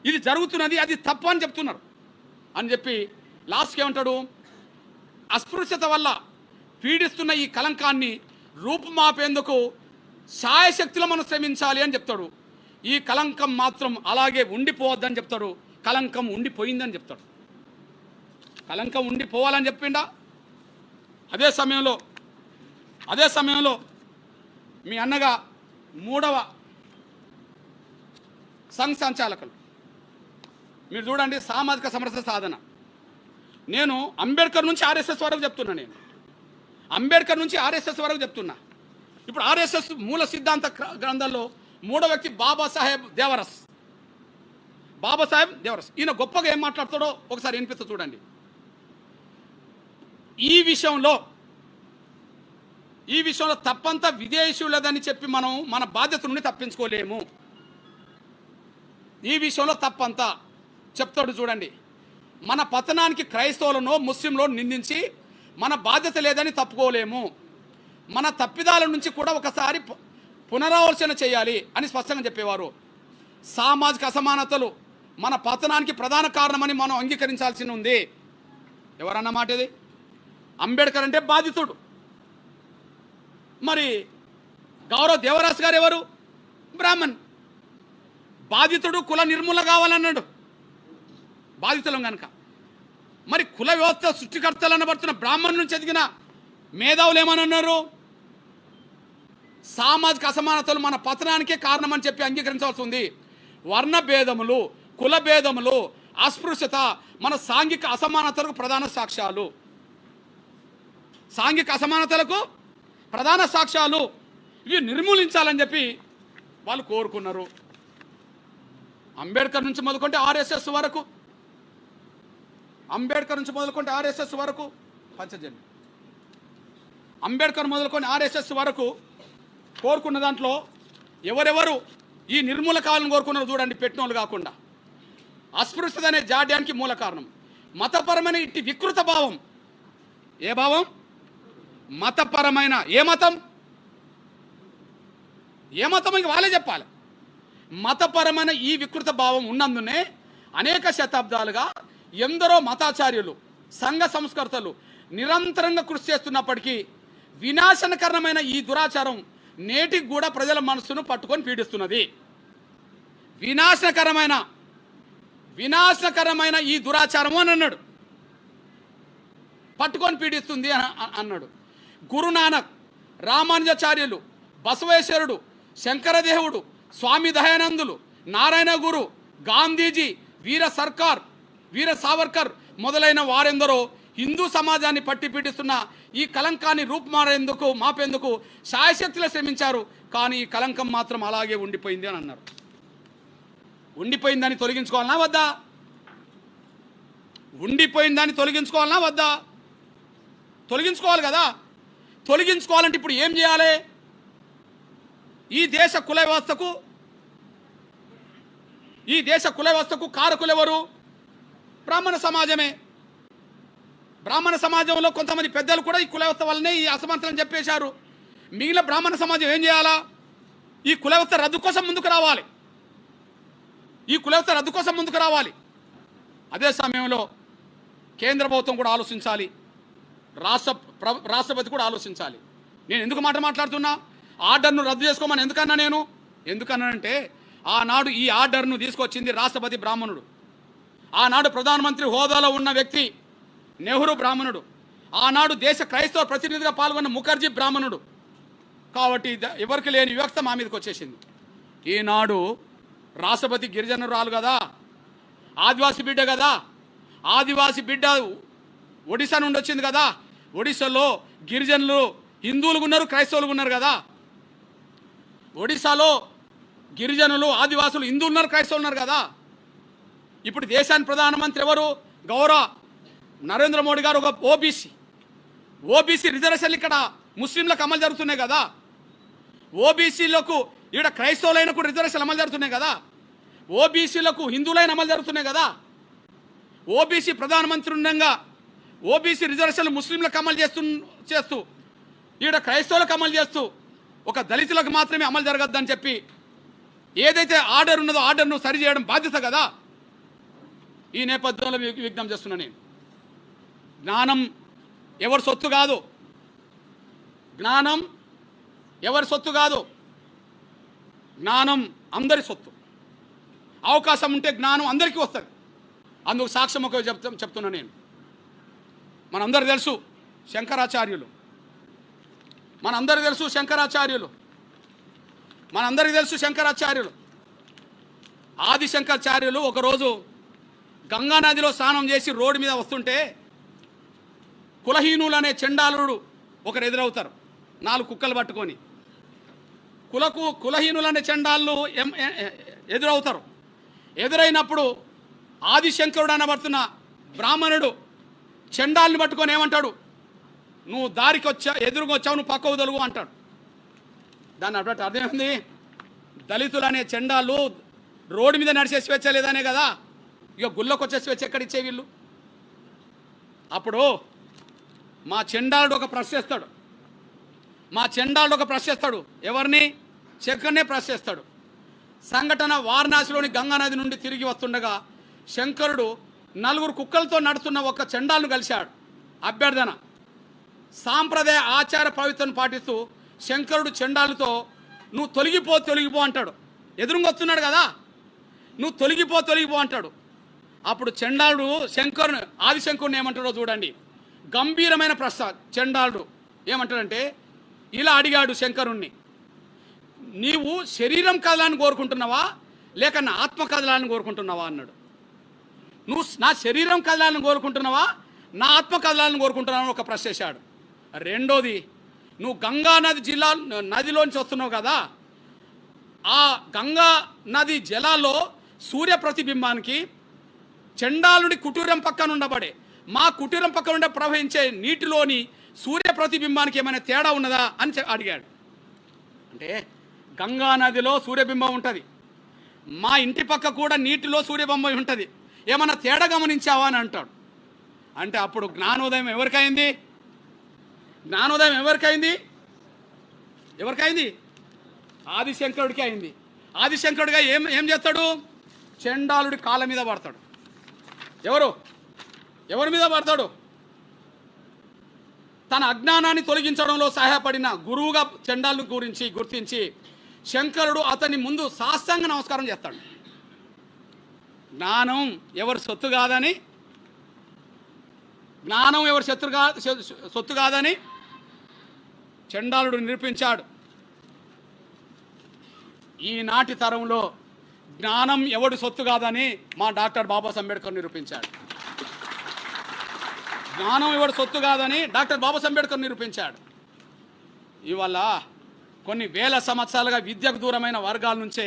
ఇది జరుగుతున్నది, అది తప్పు అని చెప్తున్నారు అని చెప్పి లాస్ట్కి ఏమంటాడు? అస్పృశ్యత వల్ల పీడిస్తున్న ఈ కలంకాన్ని రూపుమాపేందుకు శాయశక్తిలో మనం శ్రమించాలి అని చెప్తాడు. ఈ కలంకం మాత్రం అలాగే ఉండిపోవద్దని చెప్తాడు. కలంకం ఉండిపోయిందని చెప్తాడు. కలంకం ఉండిపోవాలని చెప్పిండా? అదే సమయంలో మీ అన్నగా 3వ సంఘ సంచాలకులు మీరు చూడండి, సామాజిక సమరస సాధన. నేను అంబేద్కర్ నుంచి ఆర్ఎస్ఎస్ వరకు చెప్తున్నా. నేను అంబేద్కర్ నుంచి ఆర్ఎస్ఎస్ వరకు చెప్తున్నా. ఇప్పుడు ఆర్ఎస్ఎస్ మూల సిద్ధాంత గ్రంథంలో 3వ వ్యక్తి బాబాసాహెబ్ దేవరస్. బాబాసాహెబ్ దేవరస్ ఈయన గొప్పగా ఏం మాట్లాడతాడో ఒకసారి వినిపిస్తా చూడండి. ఈ విషయంలో తప్పంతా విదేశీయులదని చెప్పి మనం మన బాధ్యత నుండి తప్పించుకోలేము. ఈ విషయంలో తప్పంతా చెప్తాడు చూడండి. మన పతనానికి క్రైస్తవులను ముస్లింలో నిందించి మన బాధ్యత లేదని తప్పుకోలేము. మన తప్పిదాల నుంచి కూడా ఒకసారి పునరాలోచన చేయాలి అని స్పష్టంగా చెప్పేవారు. సామాజిక అసమానతలు మన పతనానికి ప్రధాన కారణమని మనం అంగీకరించాల్సి ఉంది. ఎవరన్న మాట ఇది? అంబేద్కర్ అంటే బాధితుడు. మరి గౌరవ్ దేవరాస్ గారు ఎవరు? బ్రాహ్మణ్. బాధితుడు కుల నిర్మూలన కావాలన్నాడు. బాధితులం కనుక మరి కుల వ్యవస్థ సృష్టికర్తలు అనబడుతున్న బ్రాహ్మణ్ నుంచి ఎదిగిన మేధావులు ఏమన్నారు? సామాజిక అసమానతలు మన పతనానికే కారణమని చెప్పి అంగీకరించాల్సి ఉంది. వర్ణ భేదములు, కుల భేదములు, అస్పృశ్యత మన సాంఘిక అసమానతలకు ప్రధాన సాక్ష్యాలు. సాంఘిక అసమానతలకు ప్రధాన సాక్ష్యాలు. ఇవి నిర్మూలించాలని చెప్పి వాళ్ళు కోరుకున్నారు. అంబేద్కర్ నుంచి మొదలుకుంటే ఆర్ఎస్ఎస్ వరకు, పంచజన్య అంబేద్కర్ మొదలుకొని ఆర్ఎస్ఎస్ వరకు కోరుకున్న దాంట్లో ఎవరెవరు ఈ నిర్మూల కావాలని కోరుకున్నారు చూడండి. పెట్టినోళ్ళు కాకుండా అస్పృశ్యత అనే జాడ్యానికి మూల కారణం మతపరమైన ఇట్టి వికృత భావం. ఏ భావం? మతపరమైన. ఏ మతం? ఇంక వాళ్ళే చెప్పాలి. మతపరమైన ఈ వికృత భావం ఉన్నందునే అనేక శతాబ్దాలుగా ఎందరో మతాచార్యులు, సంఘ సంస్కర్తలు నిరంతరంగా కృషి చేస్తున్నప్పటికీ వినాశనకరమైన ఈ దురాచారం నేటికి కూడా ప్రజల మనస్సును పట్టుకొని పీడిస్తున్నది. వినాశనకరమైన ఈ దురాచారం అని అన్నాడు. పట్టుకొని పీడిస్తుంది అన్నాడు. గురునానక్, రామానుజాచార్యులు, బసవేశ్వరుడు, శంకరదేవుడు, స్వామి దయానందులు, నారాయణ గురు, గాంధీజీ, వీర సావర్కర్ మొదలైన వారెందరో హిందూ సమాజాన్ని పట్టి పీడిస్తున్న ఈ కలంకాన్ని మాపేందుకు శాయశక్తిలో శ్రమించారు. కానీ ఈ కలంకం మాత్రం అలాగే ఉండిపోయింది అని అన్నారు. ఉండిపోయిందని తొలగించుకోవాలన్నా వద్దా? ఉండిపోయిందని తొలగించుకోవాలన్నా వద్దా? తొలగించుకోవాలి కదా. తొలగించుకోవాలంటే ఇప్పుడు ఏం చేయాలి? ఈ దేశ కుల వ్యవస్థకు కారకులు ఎవరు? బ్రాహ్మణ సమాజమే. బ్రాహ్మణ సమాజంలో కొంతమంది పెద్దలు కూడా ఈ కుల వ్యవస్థ వల్లనే ఈ అసమానతలను చెప్పేశారు. మిగిలిన బ్రాహ్మణ సమాజం ఏం చేయాలా? ఈ కుల వ్యవస్థ రద్దు కోసం ముందుకు రావాలి. అదే సమయంలో కేంద్ర ప్రభుత్వం కూడా ఆలోచించాలి, రాష్ట్రపతి కూడా ఆలోచించాలి. నేను ఎందుకు మాట్లాడుతున్నా? ఆర్డర్ను రద్దు చేసుకోమని ఎందుకన్నానంటే ఆనాడు ఈ ఆర్డర్ను తీసుకొచ్చింది రాష్ట్రపతి బ్రాహ్మణుడు. ఆనాడు ప్రధానమంత్రి హోదాలో ఉన్న వ్యక్తి నెహ్రూ బ్రాహ్మణుడు. ఆనాడు దేశ క్రైస్తవ ప్రతినిధిగా పాల్గొన్న ముఖర్జీ బ్రాహ్మణుడు. కాబట్టి ఎవరికి లేని వివక్ష మా మీదకి వచ్చేసింది. ఈనాడు రాష్ట్రపతి గిరిజనురాలు కదా, ఆదివాసీ బిడ్డ కదా. ఆదివాసీ బిడ్డ ఒడిశా నుండి వచ్చింది కదా. ఒడిశాలో గిరిజనులు హిందువులు ఉన్నారు, క్రైస్తవులు ఉన్నారు కదా. ఒడిశాలో గిరిజనులు, ఆదివాసులు, హిందువులు ఉన్నారు, క్రైస్తవులు ఉన్నారు కదా. ఇప్పుడు దేశానికి ప్రధానమంత్రి ఎవరు? గౌరవ నరేంద్ర మోడీ గారు. ఒక ఓబీసీ రిజర్వేషన్లు ఇక్కడ ముస్లింలకు అమలు జరుగుతున్నాయి కదా. ఓబీసీలకు ఇక్కడ క్రైస్తవులైన కూడా రిజర్వేషన్లు అమలు జరుగుతున్నాయి కదా. ఓబీసీలకు హిందువులైన అమలు జరుగుతున్నాయి కదా. ఓబీసీ ప్రధానమంత్రి ఉండగా ఓబీసీ రిజర్వేషన్లు ముస్లింలకు అమలు చేస్తూ ఇక్కడ క్రైస్తవులకు అమలు చేస్తూ ఒక దళితులకు మాత్రమే అమలు జరగద్దని చెప్పి ఏదైతే ఆర్డర్ ఉన్నదో ఆర్డర్ను సరిచేయడం బాధ్యత కదా. ఈ నేపథ్యంలో విజ్ఞప్తి చేస్తున్నా నేను. జ్ఞానం ఎవరి సొత్తు కాదు. జ్ఞానం అందరి సొత్తు. అవకాశం ఉంటే జ్ఞానం అందరికీ వస్తుంది. అందుకు సాక్ష్యం ఒక చెప్తున్నా నేను. మనందరూ తెలుసు శంకరాచార్యులు. ఆదిశంకరాచార్యులు ఒకరోజు గంగా నదిలో స్నానం చేసి రోడ్డు మీద వస్తుంటే కులహీనులు అనే చండాలుడు ఒకరు ఎదురవుతారు, 4 కుక్కలు పట్టుకొని. కులహీనులు అనే చండాలు ఎదురవుతారు. ఎదురైనప్పుడు ఆదిశంకరుడు అనబడుతున్న బ్రాహ్మణుడు చండాల్ని పట్టుకొని ఏమంటాడు, నువ్వు దారికి ఎదురుగా వచ్చావు, నువ్వు పక్కకు తొలుగు అంటాడు. దాన్ని అన్నట్టు అర్థమైంది, దళితులు అనే చండాలు రోడ్డు మీద నడిచే స్వేచ్ఛ లేదనే కదా, ఇక గుళ్ళకు వచ్చే స్వేచ్ఛ ఎక్కడిచ్చే వీళ్ళు. అప్పుడు మా చండాలుడు ఒక ప్రశ్నిస్తాడు, ఎవరిని? శంకర్నే ప్రశ్నిస్తాడు. సంఘటన వారణాసిలోని గంగానది నుండి తిరిగి వస్తుండగా శంకరుడు 4 కుక్కలతో నడుస్తున్న ఒక చండాలను కలిశాడు. అభ్యర్థన సాంప్రదాయ ఆచార పవిత్రను పాటిస్తూ శంకరుడు చండాలతో నువ్వు తొలగిపో అంటాడు. ఎదురుగా వస్తున్నాడు కదా, నువ్వు తొలగిపో అంటాడు. అప్పుడు చండాలుడు ఆదిశంకరుని ఏమంటాడో చూడండి. గంభీరమైన ప్రశ్న. చండాలుడు ఏమంటాడంటే ఇలా అడిగాడు శంకరుణ్ణి, నీవు శరీరం కదలాన్ని కోరుకుంటున్నావా లేక నా ఆత్మ కదలాన్ని కోరుకుంటున్నావా అన్నాడు. నువ్వు నా శరీరం కదలాన్ని కోరుకుంటున్నావా నా ఆత్మ కదలాన్ని కోరుకుంటున్నావా అని ఒక ప్రశ్న వేశాడు. రెండోది, నువ్వు గంగా నదిలోంచి వస్తున్నావు కదా, ఆ గంగా నది జలాల్లో సూర్య ప్రతిబింబానికి చండాలుడి కుటీరం పక్కన ఉండబడే మా కుటీరం పక్కన ఉండే ప్రవహించే నీటిలోని సూర్య ప్రతిబింబానికి ఏమైనా తేడా ఉన్నదా అని అడిగాడు. అంటే గంగా నదిలో సూర్యబింబం ఉంటుంది, మా ఇంటి పక్క కూడా నీటిలో సూర్యబింబం ఉంటుంది, ఏమన్నా తేడా గమనించావా అని అంటాడు. అంటే అప్పుడు జ్ఞానోదయం ఎవరికైంది? ఆదిశంకరుడికి అయింది. ఆదిశంకరుడిగా ఏం చేస్తాడు? చండాలుడి కాళ్ళ మీద పడతాడు. ఎవరి మీద పడతాడు? తన అజ్ఞానాన్ని తొలగించడంలో సహాయపడిన గురువుగా చండాలను గుర్తించి శంకరుడు అతని ముందు సాష్టాంగ నమస్కారం చేస్తాడు. జ్ఞానం ఎవరి సొత్తు కాదని చండాలుడు నిరూపించాడు. ఈనాటి తరంలో జ్ఞానం ఎవడి సొత్తు కాదని మా డాక్టర్ బాబాసాహెబ్ అంబేద్కర్ నిరూపించాడు. ఇవాళ కొన్ని వేల సంవత్సరాలుగా విద్యకు దూరమైన వర్గాల నుంచే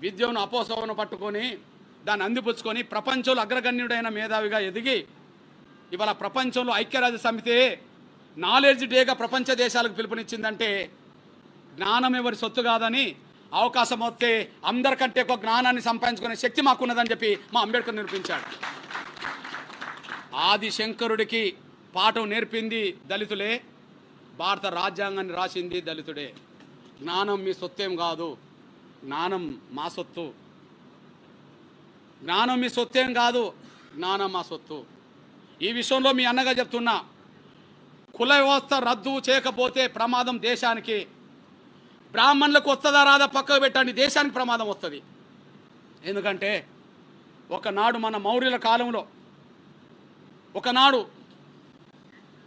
విద్యను అపోసవను పట్టుకొని దాన్ని అందిపుచ్చుకొని ప్రపంచంలో అగ్రగణ్యుడైన మేధావిగా ఎదిగి ఇవాళ ప్రపంచంలో ఐక్యరాజ్య సమితి నాలెడ్జ్ డేగా ప్రపంచ దేశాలకు పిలుపునిచ్చిందంటే జ్ఞానం ఎవరి సొత్తు కాదని, అవకాశం వస్తే అందరికంటే ఎక్కువ జ్ఞానాన్ని సంపాదించుకునే శక్తి మాకున్నదని చెప్పి మా అంబేద్కర్ నిరూపించాడు. ఆదిశంకరుడికి పాఠం నేర్పింది దళితులే, భారత రాజ్యాంగాన్ని రాసింది దళితుడే. జ్ఞానం మీ సొత్తేం కాదు, జ్ఞానం మా సొత్తు. జ్ఞానం మా సొత్తు. ఈ విషయంలో మీ అన్నగా చెప్తున్నా, కుల వ్యవస్థ రద్దు చేయకపోతే ప్రమాదం దేశానికి. బ్రాహ్మణులకు వస్తుందా రాదా పక్కకు పెట్టండి, దేశానికి ప్రమాదం వస్తుంది. ఎందుకంటే ఒకనాడు మన మౌర్యుల కాలంలో, ఒకనాడు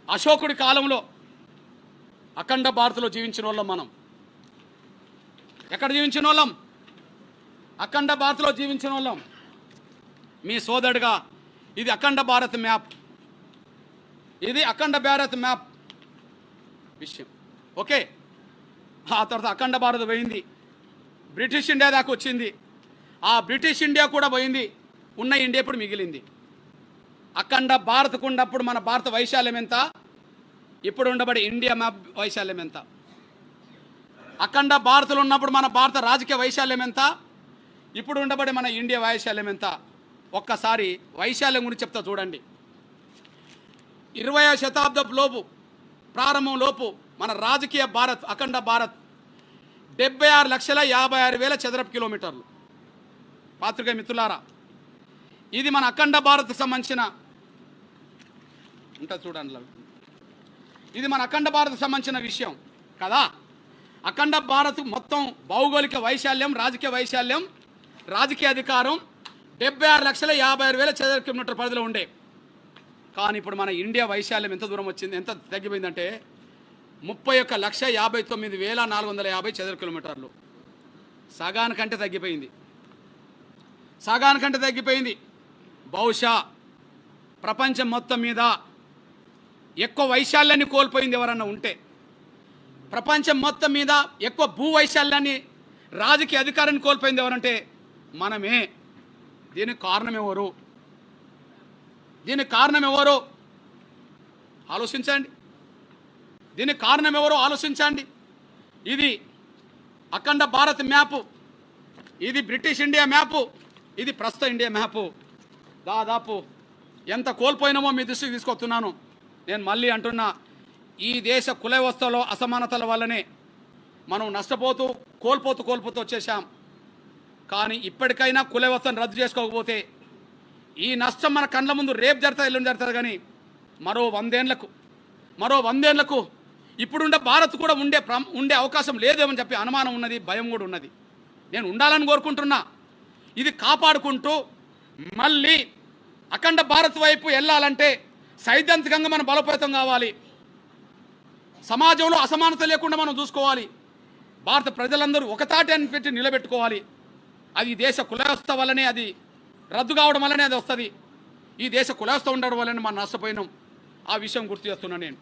అశోకుడి కాలంలో అఖండ భారత్లో జీవించిన వాళ్ళం మనం. ఎక్కడ జీవించిన వాళ్ళం? అఖండ భారత్లో జీవించిన వాళ్ళం. మీ సోదరుడుగా ఇది అఖండ భారత్ మ్యాప్, విషయం. ఓకే, ఆ తర్వాత అఖండ భారత్ పోయింది, బ్రిటిష్ ఇండియా దాకా వచ్చింది. ఆ బ్రిటిష్ ఇండియా కూడా పోయింది, ఉన్న ఇండియా ఇప్పుడు మిగిలింది. అఖండ భారత్కు ఉన్నప్పుడు మన భారత వైశాల్యం ఎంత, ఇప్పుడు ఉండబడి ఇండియా మ్యాప్ వైశాల్యం ఎంత? అఖండ భారత్లో ఉన్నప్పుడు మన భారత రాజకీయ వైశాల్యం ఎంత, ఇప్పుడు ఉండబడి మన ఇండియా వైశాల్యం ఎంత? ఒక్కసారి వైశాల్యం గురించి చెప్తా చూడండి. 20వ శతాబ్దపు లోపు, ప్రారంభం లోపు మన రాజకీయ భారత్, అఖండ భారత్ 76,56,000 చదరపు కిలోమీటర్లు. పాత్రికేయ మిత్రులారా, ఇది మన అఖండ భారత్కు సంబంధించిన ఉంటుంది చూడండి, ఇది మన అఖండ భారత్కు సంబంధించిన విషయం కదా. అఖండ భారత్ మొత్తం భౌగోళిక వైశాల్యం, రాజకీయ వైశాల్యం, రాజకీయ అధికారం 76,56,000 చదరపు కిలోమీటర్ పరిధిలో ఉండే. కానీ ఇప్పుడు మన ఇండియా వైశాల్యం ఎంత దూరం వచ్చింది, ఎంత తగ్గిపోయిందంటే 31,59,450 చదరపు కిలోమీటర్లు. సగానికంటే తగ్గిపోయింది. బహుశా ప్రపంచం మొత్తం మీద ఎక్కువ వైశాల్యాన్ని కోల్పోయింది ఎవరన్నా ఉంటే, ప్రపంచం మొత్తం మీద ఎక్కువ భూ వైశాల్యాన్ని, రాజకీయ అధికారాన్ని కోల్పోయింది ఎవరంటే మనమే. దీనికి కారణం ఎవరు? దీనికి కారణం ఎవరు ఆలోచించండి. దీనికి కారణం ఎవరో ఆలోచించండి. ఇది అఖండ భారత్ మ్యాపు, ఇది బ్రిటిష్ ఇండియా మ్యాపు, ఇది ప్రస్తుత ఇండియా మ్యాపు. దాదాపు ఎంత కోల్పోయినామో మీ దృష్టికి తీసుకొస్తున్నాను. నేను మళ్ళీ అంటున్నా, ఈ దేశ కుల వ్యవస్థలో అసమానతల వల్లనే మనం నష్టపోతూ కోల్పోతూ వచ్చేసాం. కానీ ఇప్పటికైనా కుల వ్యవస్థను రద్దు చేసుకోకపోతే ఈ నష్టం మన కండ్ల ముందు రేపు జరుగుతుంది, ఎల్లుండి జరుగుతుంది. కానీ మరో 100 ఏళ్లకు ఇప్పుడుండే భారత్ కూడా ఉండే అవకాశం లేదేమని చెప్పి అనుమానం ఉన్నది, భయం కూడా ఉన్నది. నేను ఉండాలని కోరుకుంటున్నా. ఇది కాపాడుకుంటూ మళ్ళీ అఖండ భారత్ వైపు వెళ్ళాలంటే సైద్ధాంతికంగా మనం బలోపేతం కావాలి. సమాజంలో అసమానత లేకుండా మనం చూసుకోవాలి. భారత ప్రజలందరూ ఒకతాటి అని పెట్టి నిలబెట్టుకోవాలి. అది దేశ కులవ్యవస్థ వల్లనే అది రద్దు కావడం వల్లనే అది వస్తుంది. ఈ దేశ కులవ్యవస్థ ఉండడం వల్లనే మనం నష్టపోయినాం. ఆ విషయం గుర్తు చేస్తున్నా నేను.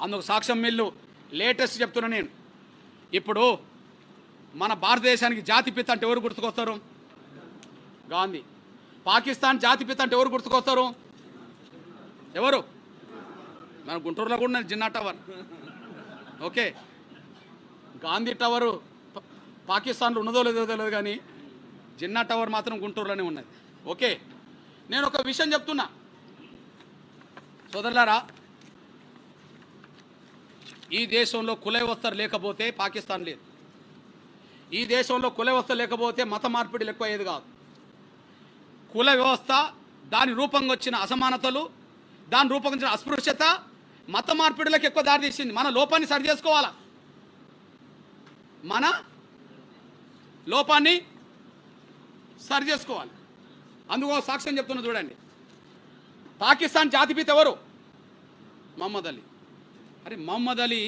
అందుకు సాక్ష్యం మిల్లు లేటెస్ట్ చెప్తున్నా నేను. ఇప్పుడు మన భారతదేశానికి జాతిపిత అంటే ఎవరు గుర్తుకొస్తారు? గాంధీ. పాకిస్తాన్ జాతిపిత అంటే ఎవరు గుర్తుకొస్తారు? ఎవరు? మన గుంటూరులో కూడా Jinnah tower. Okay, Gandhi tower పాకిస్తాన్లో ఉన్నదో లేదో తెలియదు, కానీ జిన్నా టవర్ మాత్రం గుంటూరులోనే ఉన్నది. ఓకే, నేను ఒక విషయం చెప్తున్నా సోదరులారా. ఈ దేశంలో కుల వ్యవస్థ లేకపోతే పాకిస్తాన్ లేదు. ఈ దేశంలో కుల వ్యవస్థ లేకపోతే మత మార్పిడిలు ఎక్కువ అయ్యేది కాదు. కుల వ్యవస్థ, దాని రూపంగా వచ్చిన అసమానతలు, దాని రూపంగా వచ్చిన అస్పృశ్యత మత మార్పిడులకు ఎక్కువ దారి తీసింది. మన లోపాన్ని సరి చేసుకోవాలా, మన లోపాన్ని సరి చేసుకోవాలి. అందుకో సాక్ష్యం చెప్తున్నా చూడండి. పాకిస్తాన్ జాతిపిత ఎవరు? మహమ్మద్ అలీ. అరే మహమ్మద్ అలీ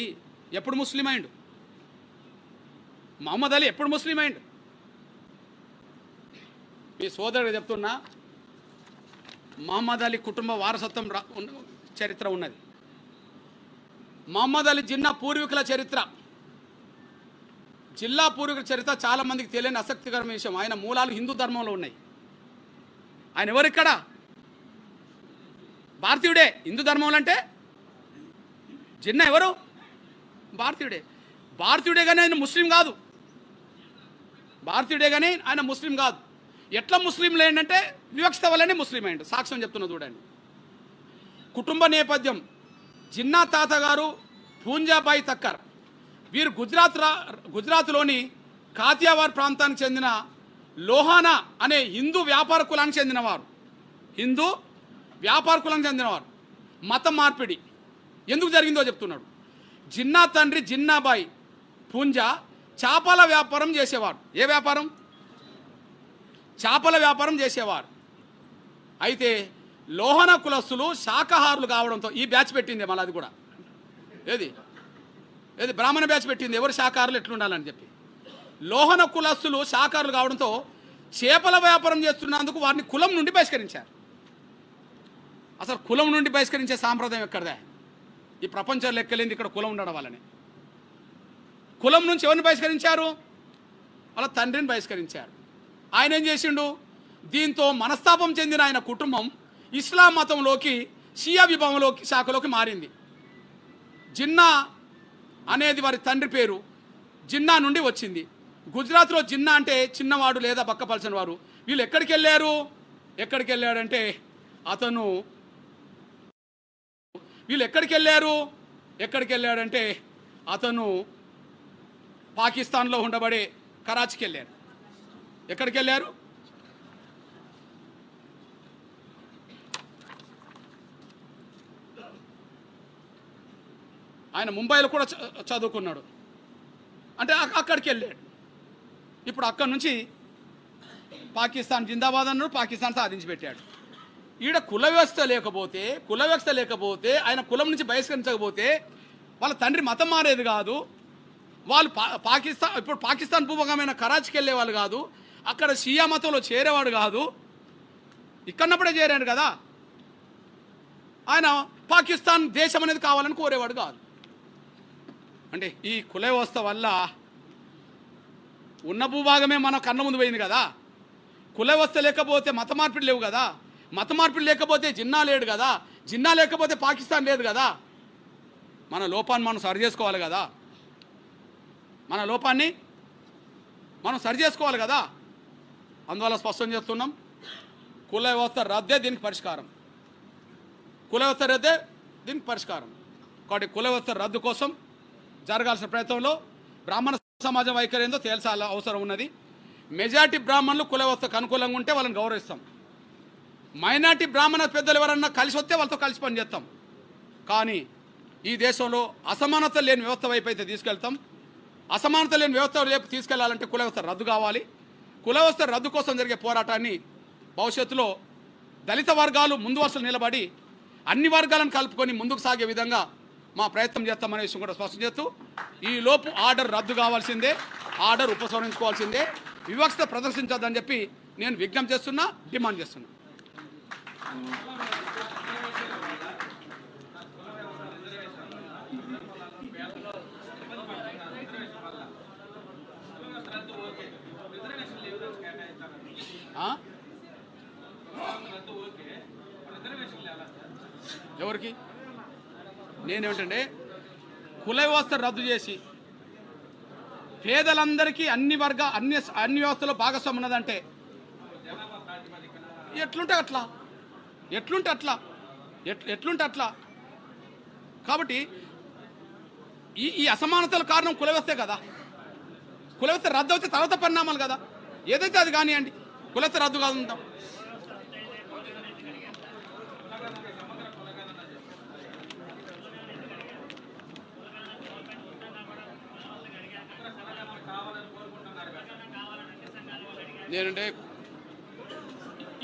ఎప్పుడు ముస్లిం అయిండు? మహమ్మద్ అలీ ఎప్పుడు ముస్లిం అయిండు? మీ సోదరుడు చెప్తున్నా, మహమ్మద్ అలీ కుటుంబ వారసత్వం చరిత్ర ఉన్నది. మహమ్మద్ అలీ జిన్నా పూర్వీకుల చరిత్ర, జిల్లా పూర్వీకుల చరిత్ర చాలామందికి తెలియని ఆసక్తికరమైన విషయం. ఆయన మూలాలు హిందూ ధర్మంలో ఉన్నాయి. ఆయన ఎవరు? ఇక్కడ భారతీయుడే. హిందూ ధర్మంలో అంటే జిన్నా ఎవరు? భారతీయుడే. భారతీయుడే కానీ ఆయన ముస్లిం కాదు. భారతీయుడే కానీ ఆయన ముస్లిం కాదు. ఎట్లా ముస్లింలు ఏంటంటే వివక్షత వల్లనే ముస్లిం అయ్యిండు. సాక్ష్యం చెప్తున్నా చూడండి. కుటుంబ నేపథ్యం, జిన్నా తాతగారు పూంజాబాయి తక్కర్. వీరు గుజరాత్లోని కాతియావార్ ప్రాంతానికి చెందిన లోహానా అనే హిందూ వ్యాపార కులానికి చెందినవారు. హిందూ వ్యాపార కులానికి చెందినవారు. మత మార్పిడి ఎందుకు జరిగిందో చెప్తున్నాడు. జిన్నా తండ్రి జిన్నాబాయి పూంజా చేపల వ్యాపారం చేసేవాడు. ఏ వ్యాపారం? చేపల వ్యాపారం చేసేవారు. అయితే లోహన కులస్తులు శాకాహారులు కావడంతో ఈ బ్యాచ్ పెట్టింది. మళ్ళీ అది కూడా ఏది బ్రాహ్మణ బ్యాచ్ పెట్టింది. ఎవరు శాకాహారులు ఎట్లుండాలని చెప్పి. లోహన కులస్తులు శాకాహారులు కావడంతో చేపల వ్యాపారం చేస్తున్నందుకు వారిని కులం నుండి బహిష్కరించారు. అసలు కులం నుండి బహిష్కరించే సాంప్రదాయం ఎక్కడదే? ఈ ప్రపంచంలో లెక్కలేంది ఇక్కడ కులం ఉండడం వల్లనే. కులం నుంచి ఎవరిని బహిష్కరించారు? వాళ్ళ తండ్రిని బహిష్కరించారు. ఆయన ఏం చేసిండు? దీంతో మనస్తాపం చెందిన ఆయన కుటుంబం ఇస్లాం మతంలోకి, షియా విభాగంలోకి, శాఖలోకి మారింది. జిన్నా అనేది వారి తండ్రి పేరు. జిన్నా నుండి వచ్చింది. గుజరాత్లో జిన్నా అంటే చిన్నవాడు లేదా బక్కపలసిన వారు. వీళ్ళు ఎక్కడికి వెళ్ళాడంటే అతను పాకిస్తాన్లో ఉండబడే కరాచీకి వెళ్ళారు. ఎక్కడికి వెళ్ళారు? ఆయన ముంబైలో కూడా చదువుకున్నాడు. అంటే అక్కడికి వెళ్ళాడు. ఇప్పుడు అక్కడి నుంచి పాకిస్తాన్ జిందాబాద్ అన్నాడు, పాకిస్తాన్ సాధించి పెట్టాడు. ఈడ కుల వ్యవస్థ లేకపోతే ఆయన కులం నుంచి బహిష్కరించకపోతే వాళ్ళ తండ్రి మతం మారేది కాదు. వాళ్ళు ఇప్పుడు పాకిస్తాన్ భూభాగమైన కరాచీకి వెళ్ళేవాళ్ళు కాదు. అక్కడ షియా మతంలో చేరేవాడు కాదు. ఇక్కడన్నప్పుడే చేరాడు కదా. ఆయన పాకిస్తాన్ దేశం అనేది కావాలని కోరేవాడు కాదు. అంటే ఈ కుల వ్యవస్థ వల్ల ఉన్న భూభాగమే మన కన్న ముందు పోయింది కదా. కుల వ్యవస్థ లేకపోతే మత మార్పిడి లేవు కదా. మత మార్పిడి లేకపోతే జిన్నా లేడు కదా. జిన్నా లేకపోతే పాకిస్తాన్ లేదు కదా. మన లోపాన్ని మనం సరి చేసుకోవాలి కదా. మన లోపాన్ని మనం సరి చేసుకోవాలి కదా. అందువల్ల స్పష్టం చేస్తున్నాం, కుల వ్యవస్థ రద్దే దీనికి పరిష్కారం. కుల వ్యవస్థ రద్దే దీనికి పరిష్కారం. కాబట్టి కుల వ్యవస్థ రద్దు కోసం జరగాల్సిన ప్రయత్నంలో బ్రాహ్మణ సమాజం వైఖరి ఏందో తేల్చాల అవసరం ఉన్నది. మెజారిటీ బ్రాహ్మణులు కుల వ్యవస్థకు అనుకూలంగా ఉంటే వాళ్ళని గౌరవిస్తాం. మైనార్టీ బ్రాహ్మణ పెద్దలు ఎవరన్నా కలిసి వస్తే వాళ్ళతో కలిసి పనిచేస్తాం. కానీ ఈ దేశంలో అసమానత లేని వ్యవస్థ వైపు అయితే తీసుకెళ్తాం. అసమానత లేని వ్యవస్థ వైపు తీసుకెళ్లాలంటే కుల వ్యవస్థ రద్దు కావాలి. కుల వ్యవస్థ రద్దు కోసం జరిగే పోరాటాన్ని భవిష్యత్తులో దళిత వర్గాలు ముందు వరుసలు నిలబడి అన్ని వర్గాలను కలుపుకొని ముందుకు సాగే విధంగా మా ప్రయత్నం చేస్తామనే విషయం కూడా స్పష్టం చేస్తూ, ఈ లోపు ఆర్డర్ రద్దు కావాల్సిందే, ఆర్డర్ ఉపసంహరించుకోవాల్సిందే, వివక్షత ప్రదర్శించొద్దని చెప్పి నేను విజ్ఞప్తి చేస్తున్నా, డిమాండ్ చేస్తున్నా. ఎవరికి నేనేమిటంటే కుల వ్యవస్థ రద్దు చేసి పేదలందరికీ అన్ని వ్యవస్థలో భాగస్వామ్యం ఉన్నదంటే ఎట్లుంటే అట్లా. కాబట్టి ఈ అసమానతల కారణం కుల వ్యవస్థే కదా. కుల వ్యవస్థ రద్దు అవుతే తర్వాత పరిణామాలు కదా. ఏదైతే అది కానివ్వండి, కుల వ్యవస్థ రద్దు కాదు. నేనంటే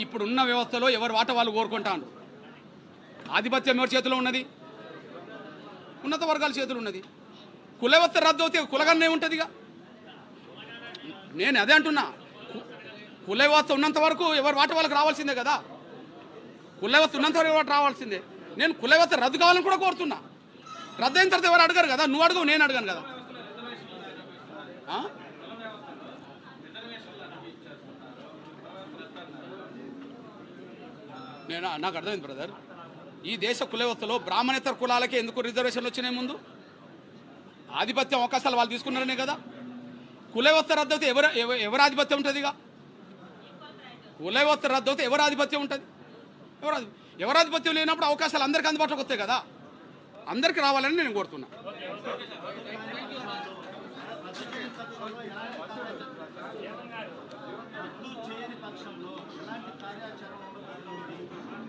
ఇప్పుడున్న వ్యవస్థలో ఎవరి వాట వాళ్ళు కోరుకుంటాను. ఆధిపత్యం ఎవరి చేతిలో ఉన్నది? ఉన్నత వర్గాల చేతులు ఉన్నది. కుల వ్యవస్థ రద్దు అవుతే కులగన్నే ఉంటుందిగా. నేను అదే అంటున్నా, కుల వ్యవస్థ ఉన్నంత వరకు ఎవరి వాట వాళ్ళకి రావాల్సిందే కదా. కుల వ్యవస్థ ఉన్నంత వరకు ఎవరు రావాల్సిందే. నేను కుల వ్యవస్థ రద్దు కావాలని కూడా కోరుతున్నా. రద్దు అయిన తర్వాత ఎవరు అడగరు కదా. నువ్వు అడగవు, నేను అడగాను కదా. నాకు అర్థమైంది బ్రదర్. ఈ దేశ కుల వ్యవస్థలో బ్రాహ్మణేతర కులాలకే ఎందుకు రిజర్వేషన్లు వచ్చినాయి? ముందు ఆధిపత్యం అవకాశాలు వాళ్ళు తీసుకున్నారనే కదా. కుల వ్యవస్థ రద్దు అయితే ఎవరు ఆధిపత్యం ఉంటుంది? ఇక కుల వ్యవస్థ రద్దు అయితే ఎవరు ఆధిపత్యం ఉంటుంది? ఎవరు ఆధిపత్యం లేనప్పుడు అవకాశాలు అందరికీ అందుబాటులోకి వస్తాయి కదా. అందరికీ రావాలని నేను కోరుతున్నా.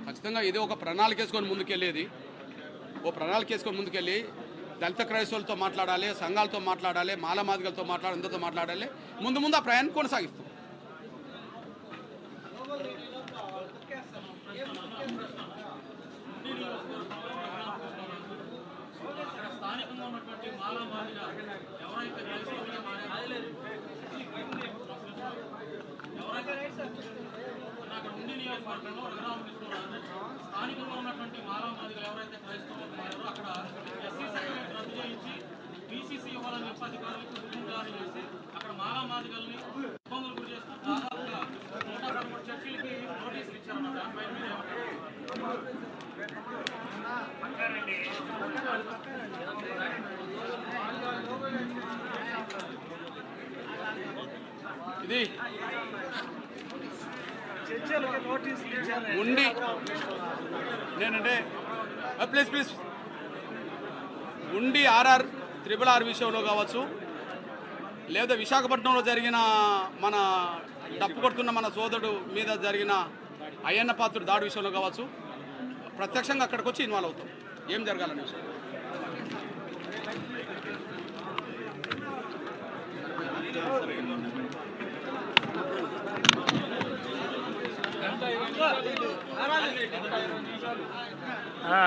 ఖచ్చితంగా ఇది ఒక ప్రణాళిక వేసుకొని ముందుకెళ్ళేది. ప్రణాళిక వేసుకొని ముందుకెళ్ళి దళిత క్రైస్తవులతో మాట్లాడాలి, సంఘాలతో మాట్లాడాలి, మాలమాదిగలతో మాట్లాడాలి, అందరితో మాట్లాడాలి. ముందు ఆ ప్రయాణం కొనసాగిస్తాం. స్థానికంగా ఉన్నటువంటి మాలామాదిగలు ఎవరైతే క్రైస్తవులు ఉన్నారో అక్కడ ఎస్సీ సర్టిఫికేట్ రద్దు చేయించి బీసీసీ ఇవ్వాలని చెప్పి అధికారులకు బిల్లులు జారీ చేసి అక్కడ మాలామాదిగల్ని ఇబ్బందులు గురి చేస్తూ దాదాపుగా 113 చర్చిలకి నోటీసులు ఇచ్చారన్నమాట. దానిపై మీద ఇది ఉండి నేనంటే ప్లీజ్ ఉండి RRR విషయంలో కావచ్చు, లేదా విశాఖపట్నంలో జరిగిన మన డప్పు కొడుతున్న మన సోదరుడు మీద జరిగిన అయ్యన్న పాత్రుడు దాడి విషయంలో కావచ్చు, ప్రత్యక్షంగా అక్కడికి వచ్చి ఇన్వాల్వ్ అవుతాం ఏం జరగాలనే విషయం. ఆ